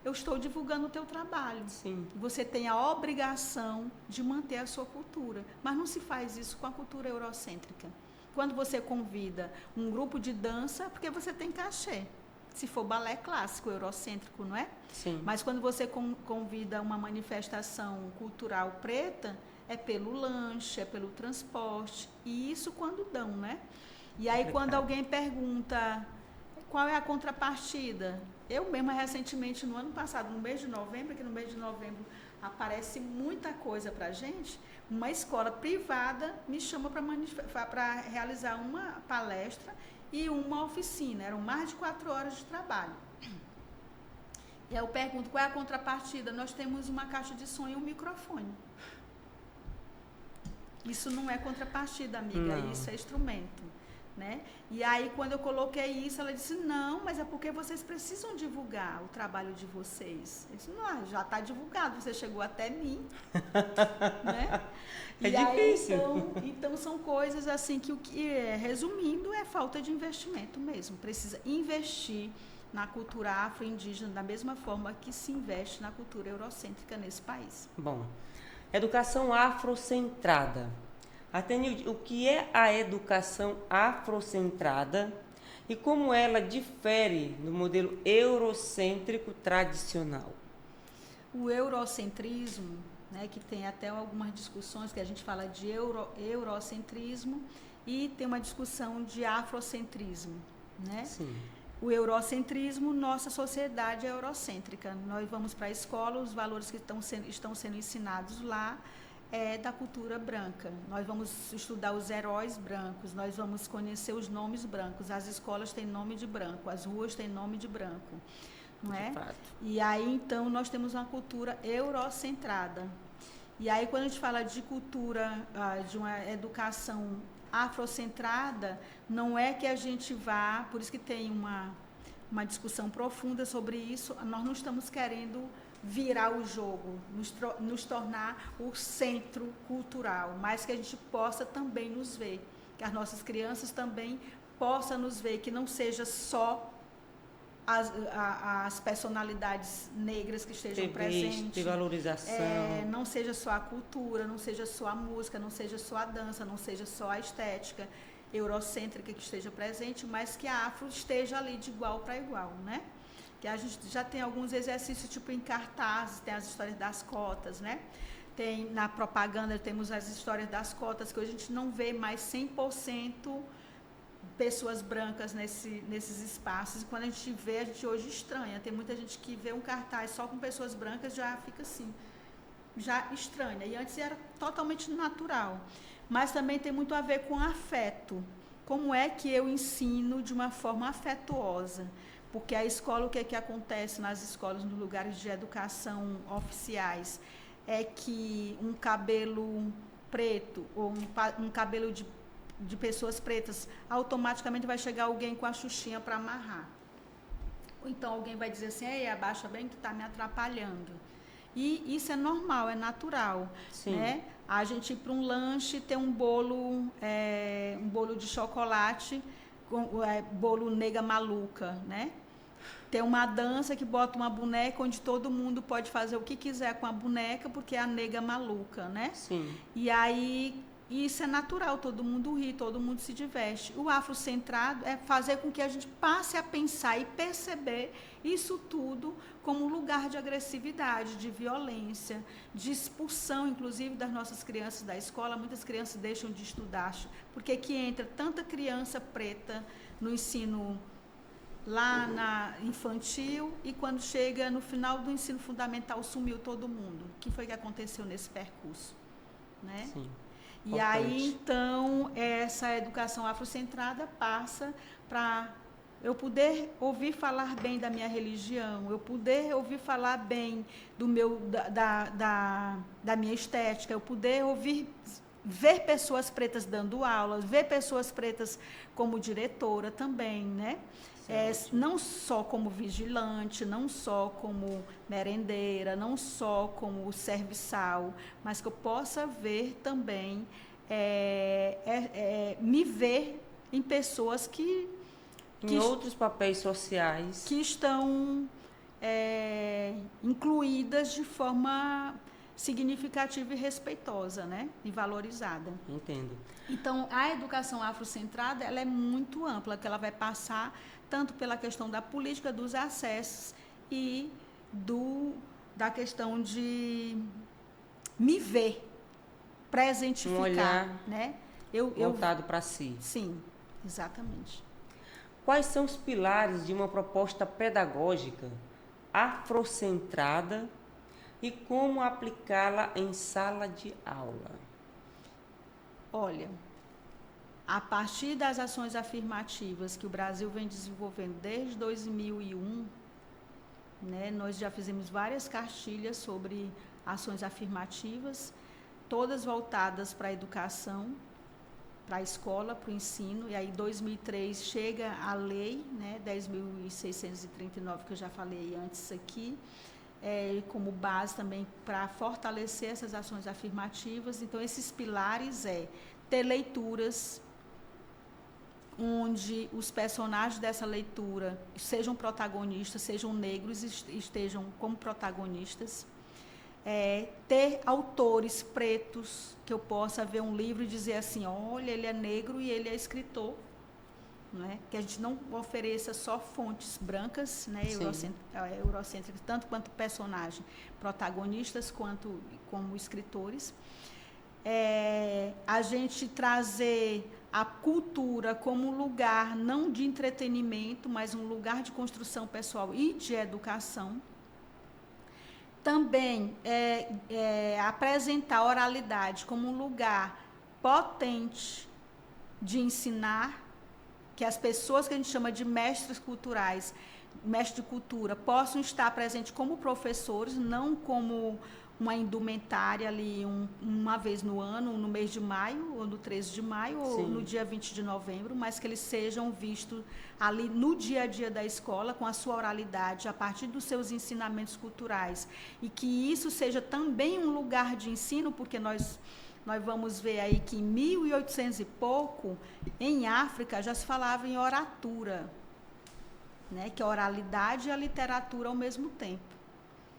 eu estou divulgando o teu trabalho. Sim. Você tem a obrigação de manter a sua cultura, mas não se faz isso com a cultura eurocêntrica. Quando você convida um grupo de dança, porque você tem cachê. Se for balé clássico, eurocêntrico, não é? Sim. Mas quando você convida uma manifestação cultural preta, é pelo lanche, é pelo transporte, e isso quando dão, né? E aí quando alguém pergunta qual é a contrapartida, eu mesma recentemente, no ano passado, no mês de novembro, que no mês de novembro aparece muita coisa para a gente, uma escola privada me chama para realizar uma palestra e uma oficina, eram mais de 4 horas de trabalho. E aí eu pergunto, qual é a contrapartida? Nós temos uma caixa de som e um microfone. Isso não é contrapartida, amiga, isso é instrumento, né? E aí, quando eu coloquei isso, ela disse, não, mas é porque vocês precisam divulgar o trabalho de vocês. Eu disse, não, já está divulgado, você chegou até mim, né? É difícil. Aí, então, são coisas assim resumindo, é falta de investimento mesmo. Precisa investir na cultura afro-indígena da mesma forma que se investe na cultura eurocêntrica nesse país. Bom, educação afrocentrada. Artenilde, o que é a educação afrocentrada e como ela difere do modelo eurocêntrico tradicional? O eurocentrismo, né, que tem até algumas discussões que a gente fala de eurocentrismo e tem uma discussão de afrocentrismo, né? Sim. O eurocentrismo, nossa sociedade é eurocêntrica. Nós vamos para a escola, os valores que estão sendo ensinados lá é da cultura branca. Nós vamos estudar os heróis brancos, nós vamos conhecer os nomes brancos. As escolas têm nome de branco, as ruas têm nome de branco, não é? De fato. E aí, então, nós temos uma cultura eurocentrada. E aí, quando a gente fala de cultura, de uma educação afrocentrada, não é que a gente vá, por isso que tem uma discussão profunda sobre isso. Nós não estamos querendo virar o jogo, nos tornar o centro cultural, mas que a gente possa também nos ver, que as nossas crianças também possam nos ver, que não seja só as personalidades negras que estejam presentes, de valorização, não seja só a cultura, não seja só a música, não seja só a dança, não seja só a estética eurocêntrica que esteja presente, mas que a afro esteja ali de igual para igual, né? Que a gente já tem alguns exercícios, tipo em cartazes, tem as histórias das cotas, né? Tem, na propaganda temos as histórias das cotas, que hoje a gente não vê mais 100% pessoas brancas nesses espaços, e quando a gente vê, a gente hoje estranha. Tem muita gente que vê um cartaz só com pessoas brancas, já fica assim, já estranha. E antes era totalmente natural. Mas também tem muito a ver com afeto. Como é que eu ensino de uma forma afetuosa? Porque a escola, o que é que acontece nas escolas, nos lugares de educação oficiais, é que um cabelo preto ou um cabelo de pessoas pretas, automaticamente vai chegar alguém com a xuxinha para amarrar. Ou então alguém vai dizer assim, ei, abaixa bem que está me atrapalhando. E isso é normal, é natural. Sim. Né? A gente ir para um lanche, ter um bolo de chocolate, bolo nega maluca, né? Ter uma dança que bota uma boneca onde todo mundo pode fazer o que quiser com a boneca, porque é a nega maluca, né? Sim. E aí, isso é natural, todo mundo ri, todo mundo se diverte. O afrocentrado é fazer com que a gente passe a pensar e perceber isso tudo como um lugar de agressividade, de violência, de expulsão, inclusive, das nossas crianças da escola. Muitas crianças deixam de estudar, porque que entra tanta criança preta no ensino lá na infantil, e quando chega no final do ensino fundamental sumiu todo mundo. O que foi que aconteceu nesse percurso? Né? Sim. E Importante. aí, então, essa educação afrocentrada passa para eu poder ouvir falar bem da minha religião, eu poder ouvir falar bem da minha estética, eu poder ver pessoas pretas dando aulas, ver pessoas pretas como diretora também, né? Não só como vigilante, não só como merendeira, não só como serviçal, mas que eu possa ver também, me ver em pessoas em outros papéis sociais que estão incluídas de forma significativa e respeitosa, né? E valorizada. Entendo. Então, a educação afrocentrada, ela é muito ampla, que ela vai passar tanto pela questão da política dos acessos e da questão de me ver, presentificar. Um olhar, né? voltado para si. Sim, exatamente. Quais são os pilares de uma proposta pedagógica afrocentrada e como aplicá-la em sala de aula? Olha, a partir das ações afirmativas que o Brasil vem desenvolvendo desde 2001, né, nós já fizemos várias cartilhas sobre ações afirmativas, todas voltadas para a educação, para a escola, para o ensino, e aí em 2003 chega a lei, né, 10.639, que eu já falei antes aqui, como base também para fortalecer essas ações afirmativas. Então, esses pilares ter leituras onde os personagens dessa leitura sejam protagonistas, sejam negros e estejam como protagonistas. Ter autores pretos, que eu possa ver um livro e dizer assim, olha, ele é negro e ele é escritor. Né? Que a gente não ofereça só fontes brancas, né? Eurocêntricas, tanto quanto personagem, protagonistas quanto como escritores. A gente trazer a cultura como um lugar não de entretenimento, mas um lugar de construção pessoal e de educação. Também apresentar a oralidade como um lugar potente de ensinar, que as pessoas que a gente chama de mestres culturais, mestres de cultura, possam estar presentes como professores, não como uma indumentária ali uma vez no ano, no mês de maio, ou no 13 de maio, Sim. ou no dia 20 de novembro, mas que eles sejam vistos ali no dia a dia da escola, com a sua oralidade, a partir dos seus ensinamentos culturais. E que isso seja também um lugar de ensino, porque nós vamos ver aí que em 1800 e pouco, em África, já se falava em oratura, né? Que a oralidade e a literatura ao mesmo tempo.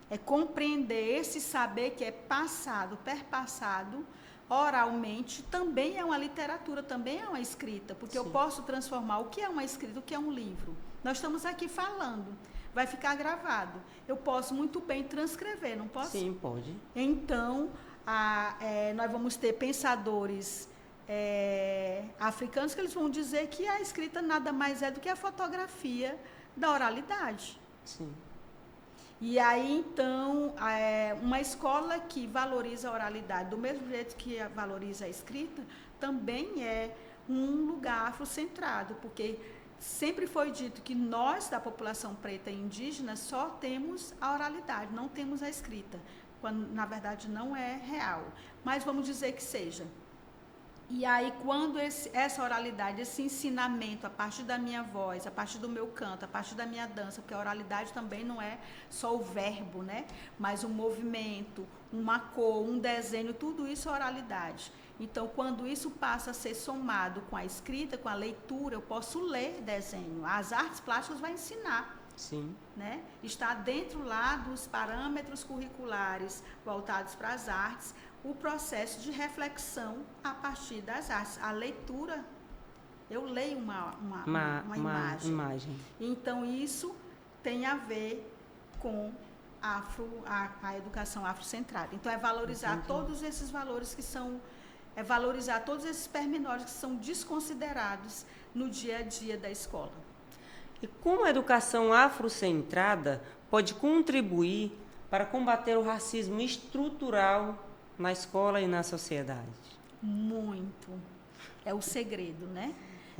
É compreender esse saber que é passado, perpassado, oralmente, também é uma literatura, também é uma escrita, porque Sim. eu posso transformar o que é uma escrita, o que é um livro. Nós estamos aqui falando, vai ficar gravado. Eu posso muito bem transcrever, não posso? Sim, pode. Então, nós vamos ter pensadores africanos que eles vão dizer que a escrita nada mais é do que a fotografia da oralidade. Sim. E aí, então, uma escola que valoriza a oralidade do mesmo jeito que valoriza a escrita, também é um lugar afrocentrado, porque sempre foi dito que nós, da população preta e indígena, só temos a oralidade, não temos a escrita, quando, na verdade, não é real. Mas vamos dizer que seja. E aí, quando essa oralidade, esse ensinamento, a partir da minha voz, a partir do meu canto, a partir da minha dança, porque a oralidade também não é só o verbo, né? Mas um movimento, uma cor, um desenho, tudo isso é oralidade. Então, quando isso passa a ser somado com a escrita, com a leitura, eu posso ler desenho. As artes plásticas vão ensinar. Sim. Né? Está dentro lá dos parâmetros curriculares voltados para as artes, o processo de reflexão a partir das artes. A leitura, eu leio uma imagem. Então, isso tem a ver com a educação afrocentrada. Então, é valorizar todos esses valores que são... É valorizar todos esses pormenores que são desconsiderados no dia a dia da escola. E como a educação afrocentrada pode contribuir para combater o racismo estrutural na escola e na sociedade? Muito. É o segredo, né?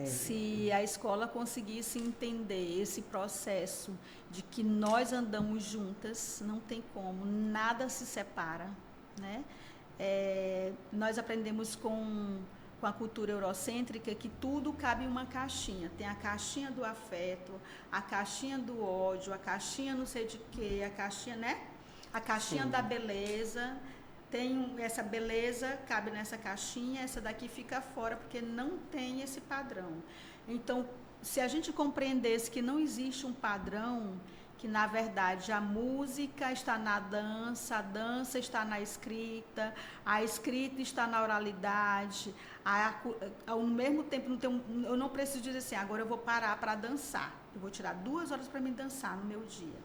Se a escola conseguisse entender esse processo de que nós andamos juntas, não tem como, nada se separa, né? Nós aprendemos com a cultura eurocêntrica que tudo cabe em uma caixinha. Tem a caixinha do afeto, a caixinha do ódio, a caixinha não sei de quê, a caixinha, né? A caixinha da beleza. Tem essa beleza, cabe nessa caixinha, essa daqui fica fora, porque não tem esse padrão. Então, se a gente compreendesse que não existe um padrão, que na verdade a música está na dança, a dança está na escrita, a escrita está na oralidade, ao mesmo tempo eu não preciso dizer assim, agora eu vou parar para dançar, eu vou tirar 2 horas para me dançar no meu dia.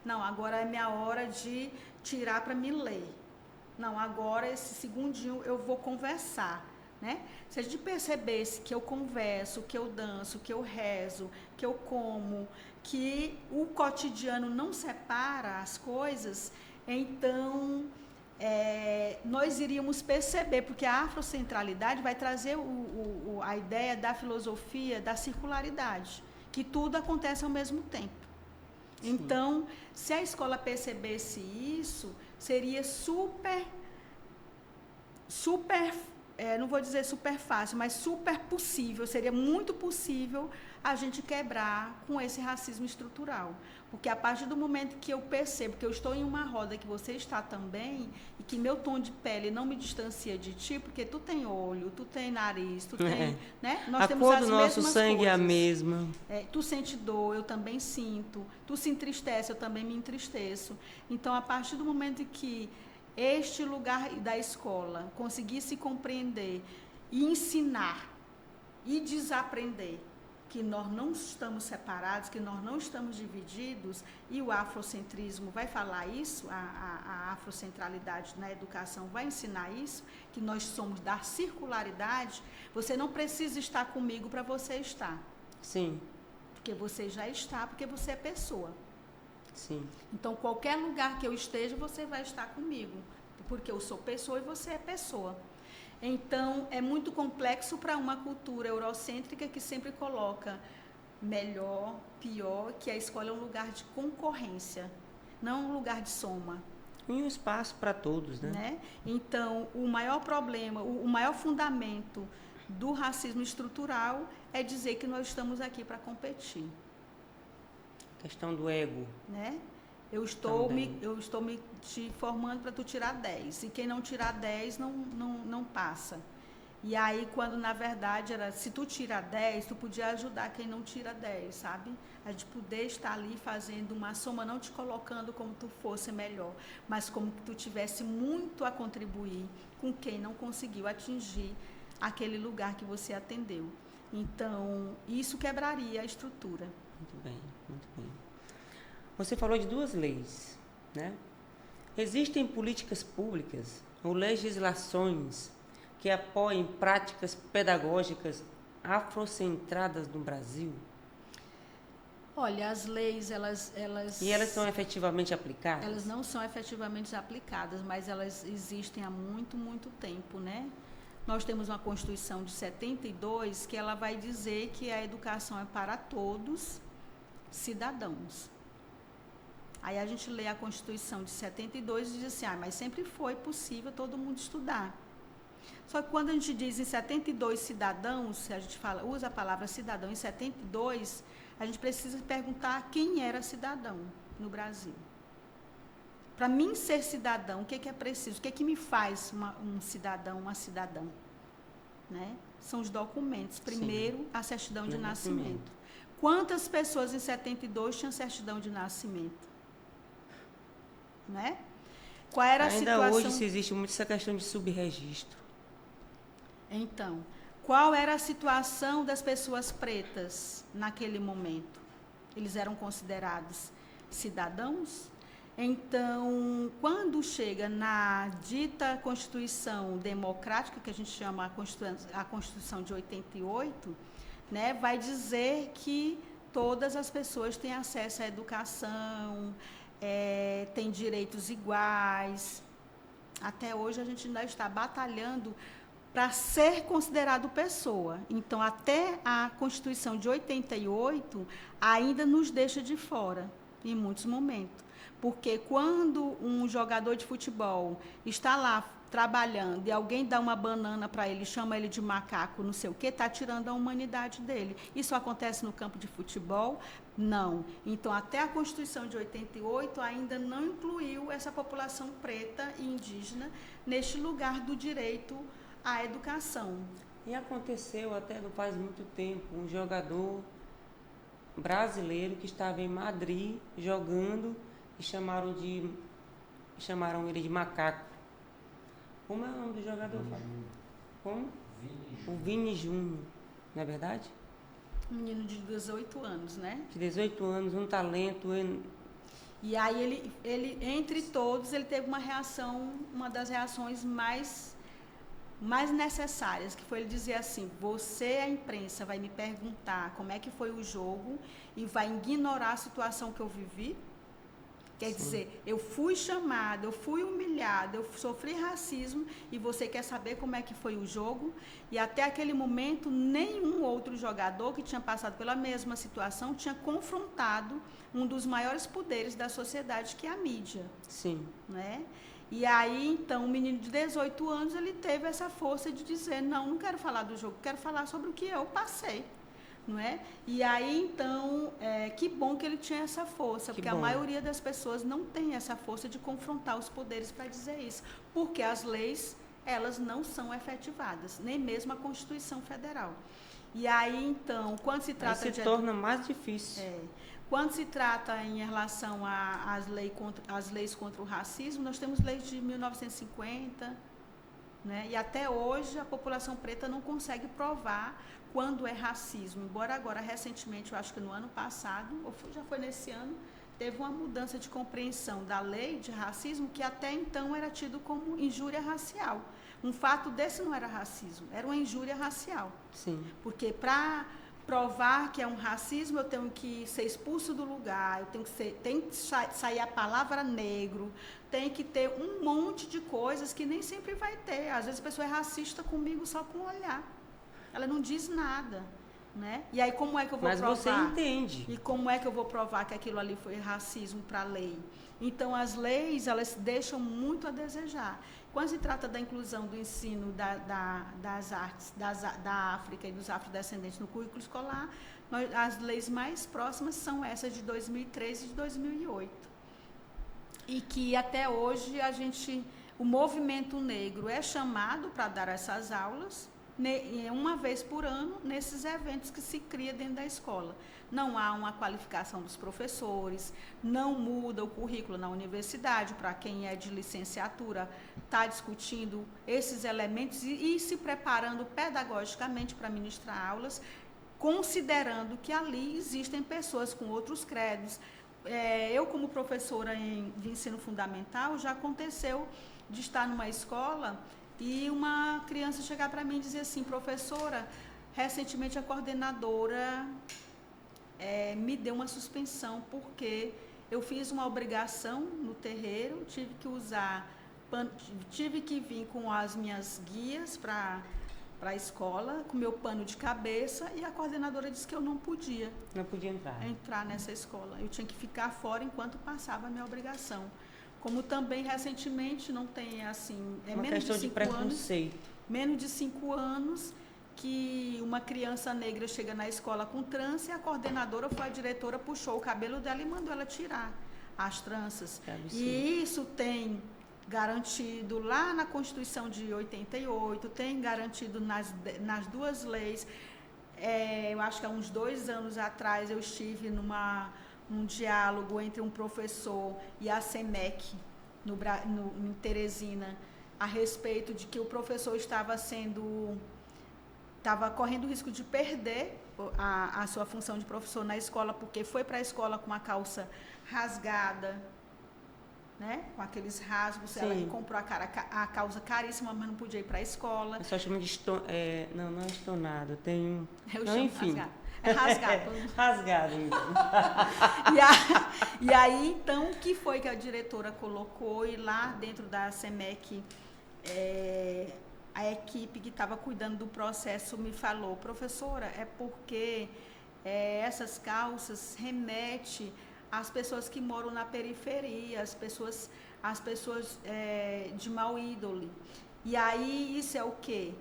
Não, agora é minha hora de tirar para me ler. Não, agora esse segundinho eu vou conversar, né? Se a gente percebesse que eu converso, que eu danço, que eu rezo, que eu como, que o cotidiano não separa as coisas, então nós iríamos perceber, porque a afrocentralidade vai trazer a ideia da filosofia da circularidade, que tudo acontece ao mesmo tempo. Sim. Então, se a escola percebesse isso, seria super, não vou dizer super fácil, mas super possível, seria muito possível a gente quebrar com esse racismo estrutural. Porque a partir do momento que eu percebo que eu estou em uma roda, que você está também, e que meu tom de pele não me distancia de ti, porque tu tem olho, tu tem nariz, tu tem... Né? Nós temos as mesmas coisas. A cor do nosso sangue é a mesma. Tu sente dor, eu também sinto. Tu se entristece, eu também me entristeço. Então, a partir do momento que este lugar da escola conseguisse compreender e ensinar e desaprender que nós não estamos separados, que nós não estamos divididos, e o afrocentrismo vai falar isso, a afrocentralidade na educação vai ensinar isso, que nós somos da circularidade, você não precisa estar comigo para você estar. Sim. Porque você já está, porque você é pessoa. Sim. Então, qualquer lugar que eu esteja, você vai estar comigo, porque eu sou pessoa e você é pessoa. Então, é muito complexo para uma cultura eurocêntrica que sempre coloca melhor, pior, que a escola é um lugar de concorrência, não um lugar de soma. E um espaço para todos, né? Né? Então, o maior problema, o maior fundamento do racismo estrutural é dizer que nós estamos aqui para competir. Questão do ego. Né? Eu estou me te formando para tu tirar 10. E quem não tirar 10 não passa. E aí, quando na verdade era, se tu tira 10, tu podia ajudar quem não tira 10, sabe? A gente poder estar ali fazendo uma soma, não te colocando como tu fosse melhor, mas como que tu tivesse muito a contribuir com quem não conseguiu atingir aquele lugar que você atendeu. Então, isso quebraria a estrutura. Muito bem, muito bem. Você falou de 2 leis, né? Existem políticas públicas ou legislações que apoiem práticas pedagógicas afrocentradas no Brasil? Olha, as leis, elas... E elas são efetivamente aplicadas? Elas não são efetivamente aplicadas, mas elas existem há muito, muito tempo, né? Nós temos uma Constituição de 72 que ela vai dizer que a educação é para todos cidadãos. Aí a gente lê a Constituição de 72 e diz assim, mas sempre foi possível todo mundo estudar. Só que quando a gente diz em 72 cidadãos, se a gente usa a palavra cidadão em 72, a gente precisa perguntar quem era cidadão no Brasil. Para mim ser cidadão, o que é preciso? O que me faz um cidadão, uma cidadã? Né? São os documentos. Primeiro, sim, a certidão de nascimento. Quantas pessoas em 72 tinham certidão de nascimento? Né? Qual era a situação? Ainda hoje existe muito essa questão de subregistro. Então, qual era a situação das pessoas pretas naquele momento? Eles eram considerados cidadãos? Então, quando chega na dita Constituição Democrática, que a gente chama a Constituição de 88, né, vai dizer que todas as pessoas têm acesso à educação, têm direitos iguais. Até hoje a gente ainda está batalhando para ser considerado pessoa. Então, até a Constituição de 88 ainda nos deixa de fora, em muitos momentos. Porque quando um jogador de futebol está lá trabalhando e alguém dá uma banana para ele, chama ele de macaco, não sei o quê, está tirando a humanidade dele. Isso acontece no campo de futebol? Não. Então, até a Constituição de 88 ainda não incluiu essa população preta e indígena neste lugar do direito à educação. E aconteceu até não faz muito tempo, um jogador brasileiro que estava em Madrid jogando e chamaram ele de macaco. Como é o nome do jogador? Como? O Vini Júnior, não é verdade? Um menino de 18 anos, né? De 18 anos, um talento. E aí ele, entre todos, ele teve uma reação, uma das reações mais necessárias, que foi ele dizer assim, você, a imprensa, vai me perguntar como é que foi o jogo e vai ignorar a situação que eu vivi? Quer dizer, eu fui chamada, eu fui humilhada, eu sofri racismo e você quer saber como é que foi o jogo? E até aquele momento, nenhum outro jogador que tinha passado pela mesma situação tinha confrontado um dos maiores poderes da sociedade, que é a mídia. Sim. Né? E aí, então, um menino de 18 anos, ele teve essa força de dizer, não quero falar do jogo, quero falar sobre o que eu passei. Não é? E aí, então, que bom que ele tinha essa força, porque a maioria das pessoas não tem essa força de confrontar os poderes para dizer isso, porque as leis, elas não são efetivadas, nem mesmo a Constituição Federal. E aí, então, quando se trata aí se torna mais difícil. Quando se trata em relação às leis contra o racismo, nós temos leis de 1950, né? E até hoje a população preta não consegue provar quando é racismo, embora agora, recentemente, eu acho que no ano passado, ou já foi nesse ano, teve uma mudança de compreensão da lei de racismo, que até então era tido como injúria racial. Um fato desse não era racismo, era uma injúria racial. Sim. Porque para provar que é um racismo, eu tenho que ser expulso do lugar, tem que sair a palavra negro, tem que ter um monte de coisas que nem sempre vai ter. Às vezes a pessoa é racista comigo só com o olhar. Ela não diz nada, né? E aí como é que eu vou provar? Mas você entende. E como é que eu vou provar que aquilo ali foi racismo para a lei? Então, as leis, elas deixam muito a desejar. Quando se trata da inclusão do ensino das artes da África e dos afrodescendentes no currículo escolar, as leis mais próximas são essas de 2003 e de 2008. E que até hoje o movimento negro é chamado para dar essas aulas, uma vez por ano, nesses eventos que se cria dentro da escola. Não há uma qualificação dos professores, não muda o currículo na universidade, para quem é de licenciatura, está discutindo esses elementos e se preparando pedagogicamente para ministrar aulas, considerando que ali existem pessoas com outros credos. Eu, como professora de ensino fundamental, já aconteceu de estar numa escola e uma criança chegar para mim e dizer assim: professora, recentemente a coordenadora me deu uma suspensão porque eu fiz uma obrigação no terreiro, tive que vir com as minhas guias para a escola, com meu pano de cabeça, e a coordenadora disse que eu não podia entrar nessa escola. Eu tinha que ficar fora enquanto passava a minha obrigação. Como também, recentemente, não tem assim... uma questão de preconceito. Menos de 5 anos que uma criança negra chega na escola com trança e a coordenadora foi a diretora, puxou o cabelo dela e mandou ela tirar as tranças. E isso tem garantido lá na Constituição de 88, tem garantido nas duas leis. Eu acho que há uns 2 anos atrás eu estive num diálogo entre um professor e a SEMEC, em Teresina, a respeito de que o professor estava correndo o risco de perder a sua função de professor na escola, porque foi para a escola com a calça rasgada, né? Com aqueles rasgos. Sim. Ela comprou a calça caríssima, mas não podia ir para a escola. Eu só chamo de não é estonado, tem eu não, enfim. Rasgado. É rasgado. Rasgado. E aí, então, o que foi que a diretora colocou? E lá dentro da SEMEC, a equipe que estava cuidando do processo me falou: professora, é porque essas calças remetem às pessoas que moram na periferia, as pessoas de mau índole. E aí, isso é o quê?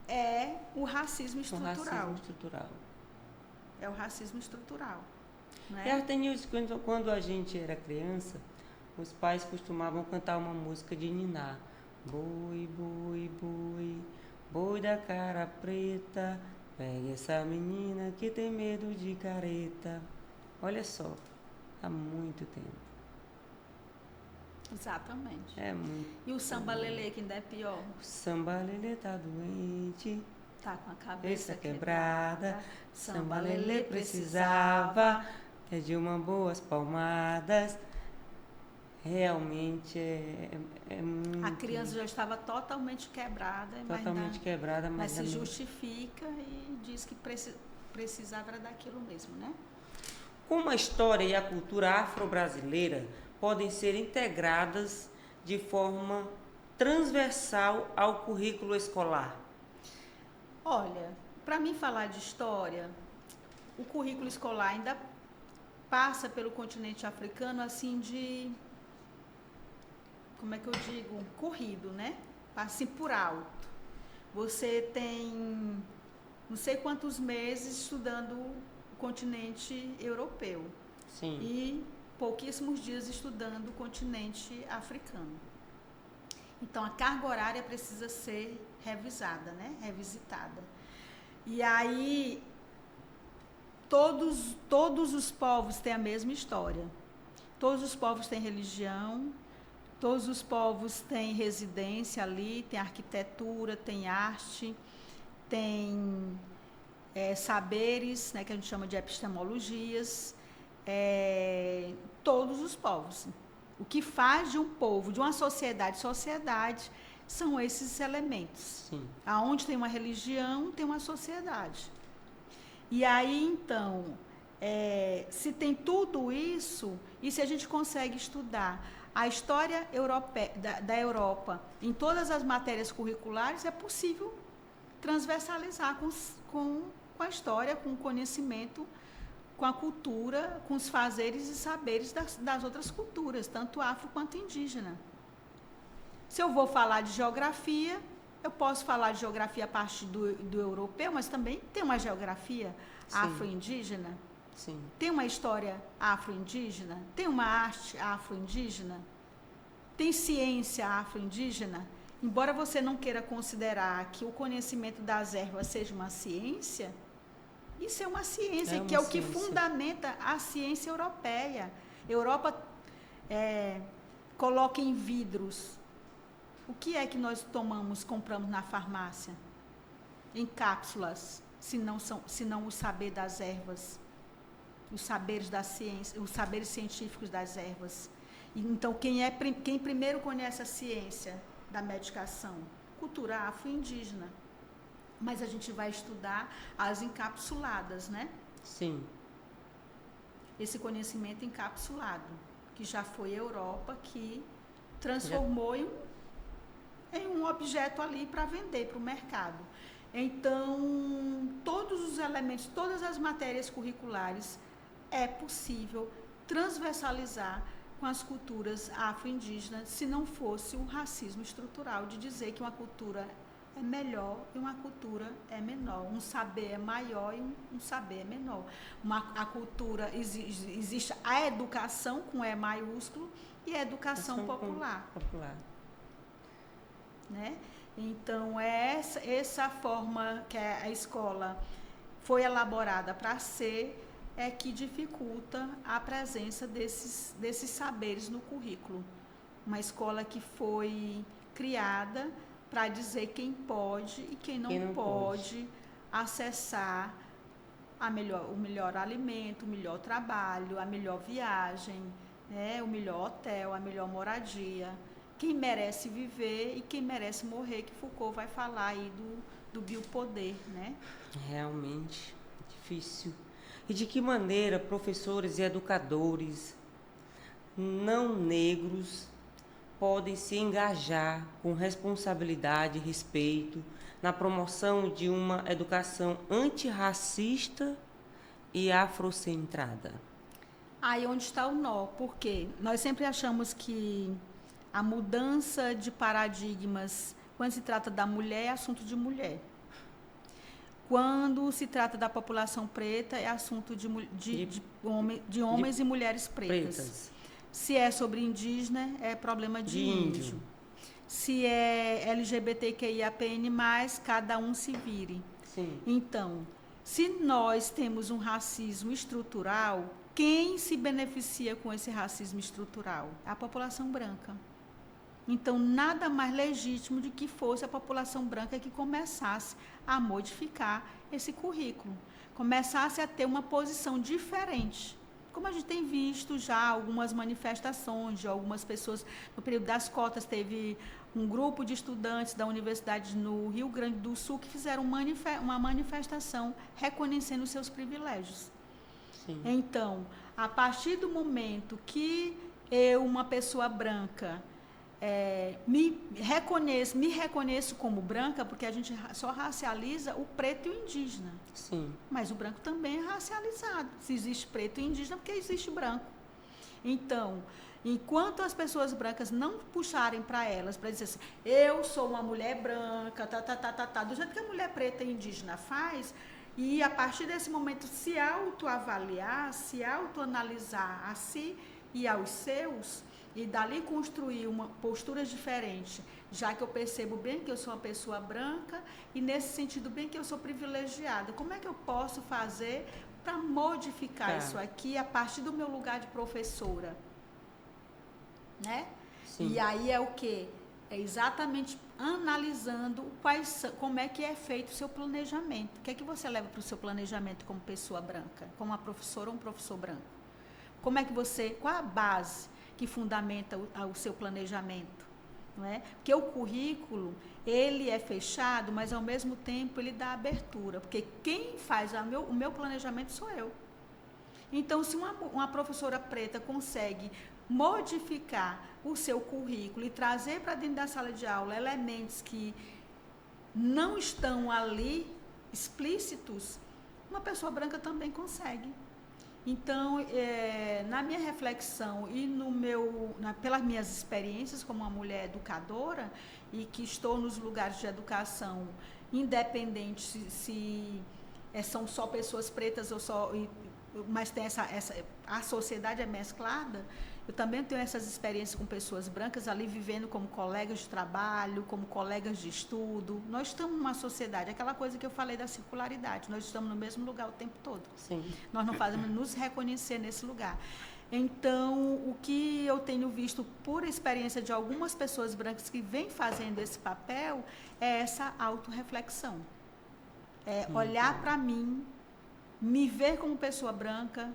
É o racismo estrutural. É o racismo estrutural. Né? E Artenilde, quando a gente era criança, os pais costumavam cantar uma música de niná. Boi, boi, boi, boi da cara preta, pega essa menina que tem medo de careta. Olha só, há muito tempo. Exatamente. É muito. E o samba lelê, que ainda é pior? O samba lelê tá doente, tá com a cabeça quebrada. Samba lelê precisava de uma boas palmadas. Realmente é muito... A criança já estava totalmente quebrada. Mas se justifica e diz que precisava daquilo mesmo, né? Como a história e a cultura afro-brasileira podem ser integradas de forma transversal ao currículo escolar? Olha, para mim falar de história, o currículo escolar ainda passa pelo continente africano assim de... como é que eu digo? Corrido, né? Assim por alto. Você tem não sei quantos meses estudando o continente europeu. Sim. E pouquíssimos dias estudando o continente africano. Então, a carga horária precisa ser revisada, né? Revisitada. E aí, todos os povos têm a mesma história. Todos os povos têm religião, todos os povos têm residência ali, tem arquitetura, tem arte, tem saberes, né, que a gente chama de epistemologias. Todos os povos. O que faz de um povo, de uma sociedade, são esses elementos. Sim. Aonde tem uma religião, tem uma sociedade. E aí, então, se tem tudo isso, e se a gente consegue estudar a história da Europa em todas as matérias curriculares, é possível transversalizar com a história, com o conhecimento com a cultura, com os fazeres e saberes das outras culturas, tanto afro quanto indígena. Se eu vou falar de geografia, eu posso falar de geografia a partir do europeu, mas também tem uma geografia afro-indígena, tem uma história afro-indígena, tem uma arte afro-indígena, tem ciência afro-indígena. Embora você não queira considerar que o conhecimento das ervas seja uma ciência, isso é uma ciência, que é o que fundamenta a ciência europeia. Europa coloca em vidros. O que é que nós compramos na farmácia? Em cápsulas, se não o saber das ervas, os saberes da ciência, os saberes científicos das ervas. Então, quem primeiro conhece a ciência da medicação? Cultura afro-indígena. Mas a gente vai estudar as encapsuladas, né? Sim. Esse conhecimento encapsulado, que já foi a Europa, que transformou em um objeto ali para vender para o mercado. Então, todos os elementos, todas as matérias curriculares, é possível transversalizar com as culturas afro-indígenas, se não fosse o racismo estrutural de dizer que uma cultura é melhor e uma cultura é menor, um saber é maior e um saber é menor. A cultura, existe a educação com E maiúsculo e a educação popular. Né? Então, essa forma que a escola foi elaborada para ser, é que dificulta a presença desses saberes no currículo. Uma escola que foi criada para dizer quem pode e quem não pode acessar o melhor alimento, o melhor trabalho, a melhor viagem, né? O melhor hotel, a melhor moradia. Quem merece viver e quem merece morrer, que Foucault vai falar aí do biopoder, né? Realmente difícil. E de que maneira professores e educadores não negros podem se engajar com responsabilidade e respeito na promoção de uma educação antirracista e afrocentrada? Aí onde está o nó, porque nós sempre achamos que a mudança de paradigmas, quando se trata da mulher, é assunto de mulher. Quando se trata da população preta, é assunto de homens e mulheres pretas. Se é sobre indígena, é problema de índio. Se é LGBTQIAPN+, cada um se vire. Sim. Então, se nós temos um racismo estrutural, quem se beneficia com esse racismo estrutural? A população branca. Então, nada mais legítimo de que fosse a população branca que começasse a modificar esse currículo, começasse a ter uma posição diferente. Como a gente tem visto já algumas manifestações de algumas pessoas, no período das cotas, teve um grupo de estudantes da universidade no Rio Grande do Sul que fizeram uma manifestação reconhecendo os seus privilégios. Sim. Então, a partir do momento que eu, uma pessoa branca, me reconheço como branca, porque a gente só racializa o preto e o indígena. Sim. Mas o branco também é racializado. Se existe preto e indígena, porque existe branco. Então, enquanto as pessoas brancas não puxarem para elas, para dizer assim, eu sou uma mulher branca, do jeito que a mulher preta e indígena faz, e a partir desse momento se autoavaliar, se autoanalisar a si e aos seus, e dali construir posturas diferentes, já que eu percebo bem que eu sou uma pessoa branca e nesse sentido bem que eu sou privilegiada. Como é que eu posso fazer para modificar isso aqui a partir do meu lugar de professora? Né? Sim. E aí é o quê? É exatamente analisando como é que é feito o seu planejamento. O que é que você leva para o seu planejamento como pessoa branca, como uma professora ou um professor branco? Como é que qual a base que fundamenta o seu planejamento, não é? Porque o currículo, ele é fechado, mas ao mesmo tempo ele dá abertura, porque quem faz o meu planejamento sou eu. Então, se uma professora preta consegue modificar o seu currículo e trazer para dentro da sala de aula elementos que não estão ali explícitos, uma pessoa branca também consegue. Então, na minha reflexão e pelas minhas experiências como uma mulher educadora e que estou nos lugares de educação, independente se são só pessoas pretas ou mas tem a sociedade é mesclada. Eu também tenho essas experiências com pessoas brancas ali vivendo como colegas de trabalho, como colegas de estudo. Nós estamos numa sociedade, aquela coisa que eu falei da circularidade, nós estamos no mesmo lugar o tempo todo. Sim. Nós não fazemos nos reconhecer nesse lugar. Então, o que eu tenho visto por experiência de algumas pessoas brancas que vêm fazendo esse papel é essa autorreflexão. Olhar para mim, me ver como pessoa branca,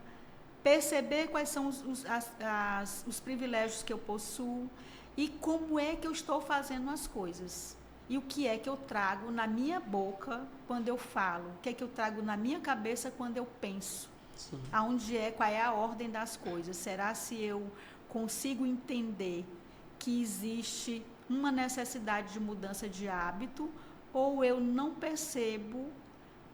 perceber quais são os privilégios que eu possuo e como é que eu estou fazendo as coisas. E o que é que eu trago na minha boca quando eu falo, o que é que eu trago na minha cabeça quando eu penso. Sim. Qual é a ordem das coisas. Será se eu consigo entender que existe uma necessidade de mudança de hábito ou eu não percebo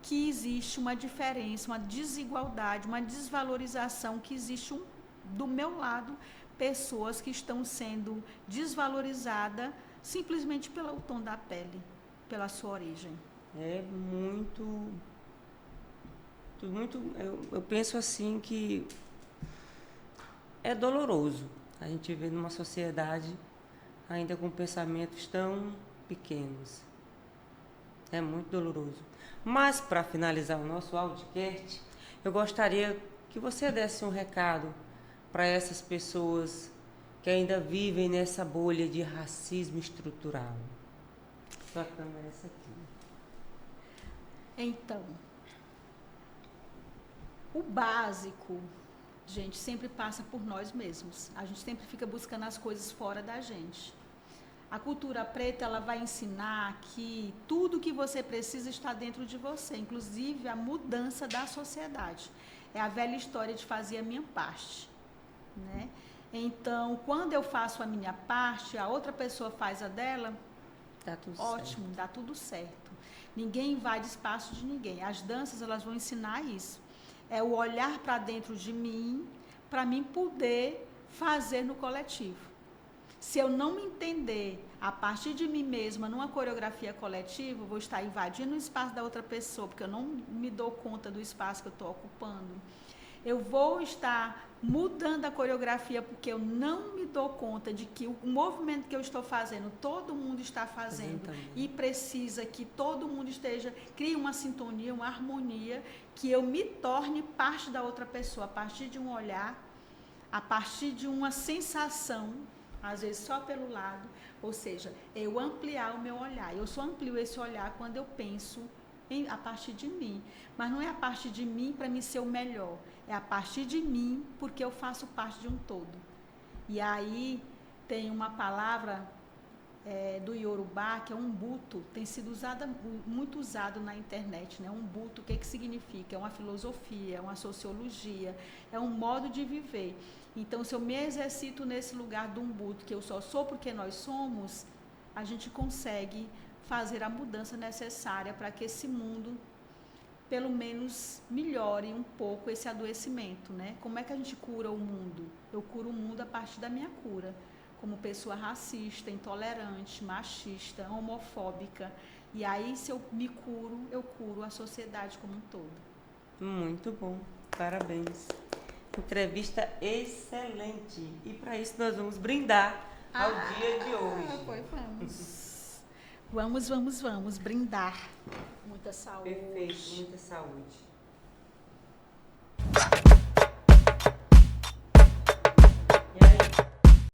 que existe uma diferença, uma desigualdade, uma desvalorização, que existe do meu lado, pessoas que estão sendo desvalorizadas simplesmente pelo tom da pele, pela sua origem. É eu penso assim que é doloroso a gente viver numa sociedade ainda com pensamentos tão pequenos. É muito doloroso. Mas, para finalizar o nosso audiocast, eu gostaria que você desse um recado para essas pessoas que ainda vivem nessa bolha de racismo estrutural. Sua câmera é essa aqui. Então, o básico, gente, sempre passa por nós mesmos. A gente sempre fica buscando as coisas fora da gente. A cultura preta, ela vai ensinar que tudo que você precisa está dentro de você, inclusive a mudança da sociedade. É a velha história de fazer a minha parte, né? Então, quando eu faço a minha parte, a outra pessoa faz a dela, Dá tudo ótimo, certo. dá tudo certo. Ninguém invade espaço de ninguém. As danças, elas vão ensinar isso. É o olhar para dentro de mim, para mim poder fazer no coletivo. Se eu não me entender a partir de mim mesma numa coreografia coletiva, eu vou estar invadindo o espaço da outra pessoa, porque eu não me dou conta do espaço que eu estou ocupando. Eu vou estar mudando a coreografia porque eu não me dou conta de que o movimento que eu estou fazendo, todo mundo está fazendo e precisa que todo mundo crie uma sintonia, uma harmonia, que eu me torne parte da outra pessoa, a partir de um olhar, a partir de uma sensação, às vezes só pelo lado, ou seja, eu ampliar o meu olhar. Eu só amplio esse olhar quando eu penso a partir de mim. Mas não é a partir de mim para mim ser o melhor, é a partir de mim porque eu faço parte de um todo. E aí tem uma palavra do Yorubá, que é umbuto, tem sido muito usado na internet, né? Umbuto, o que significa? É uma filosofia, é uma sociologia, é um modo de viver. Então, se eu me exercito nesse lugar do umbuto, que eu só sou porque nós somos, a gente consegue fazer a mudança necessária para que esse mundo, pelo menos, melhore um pouco esse adoecimento, né? Como é que a gente cura o mundo? Eu curo o mundo a partir da minha cura, como pessoa racista, intolerante, machista, homofóbica. E aí, se eu me curo, eu curo a sociedade como um todo. Muito bom, parabéns. Entrevista excelente. E para isso nós vamos brindar ao dia de hoje. Vamos. Vamos brindar. Muita saúde. Perfeito, muita saúde.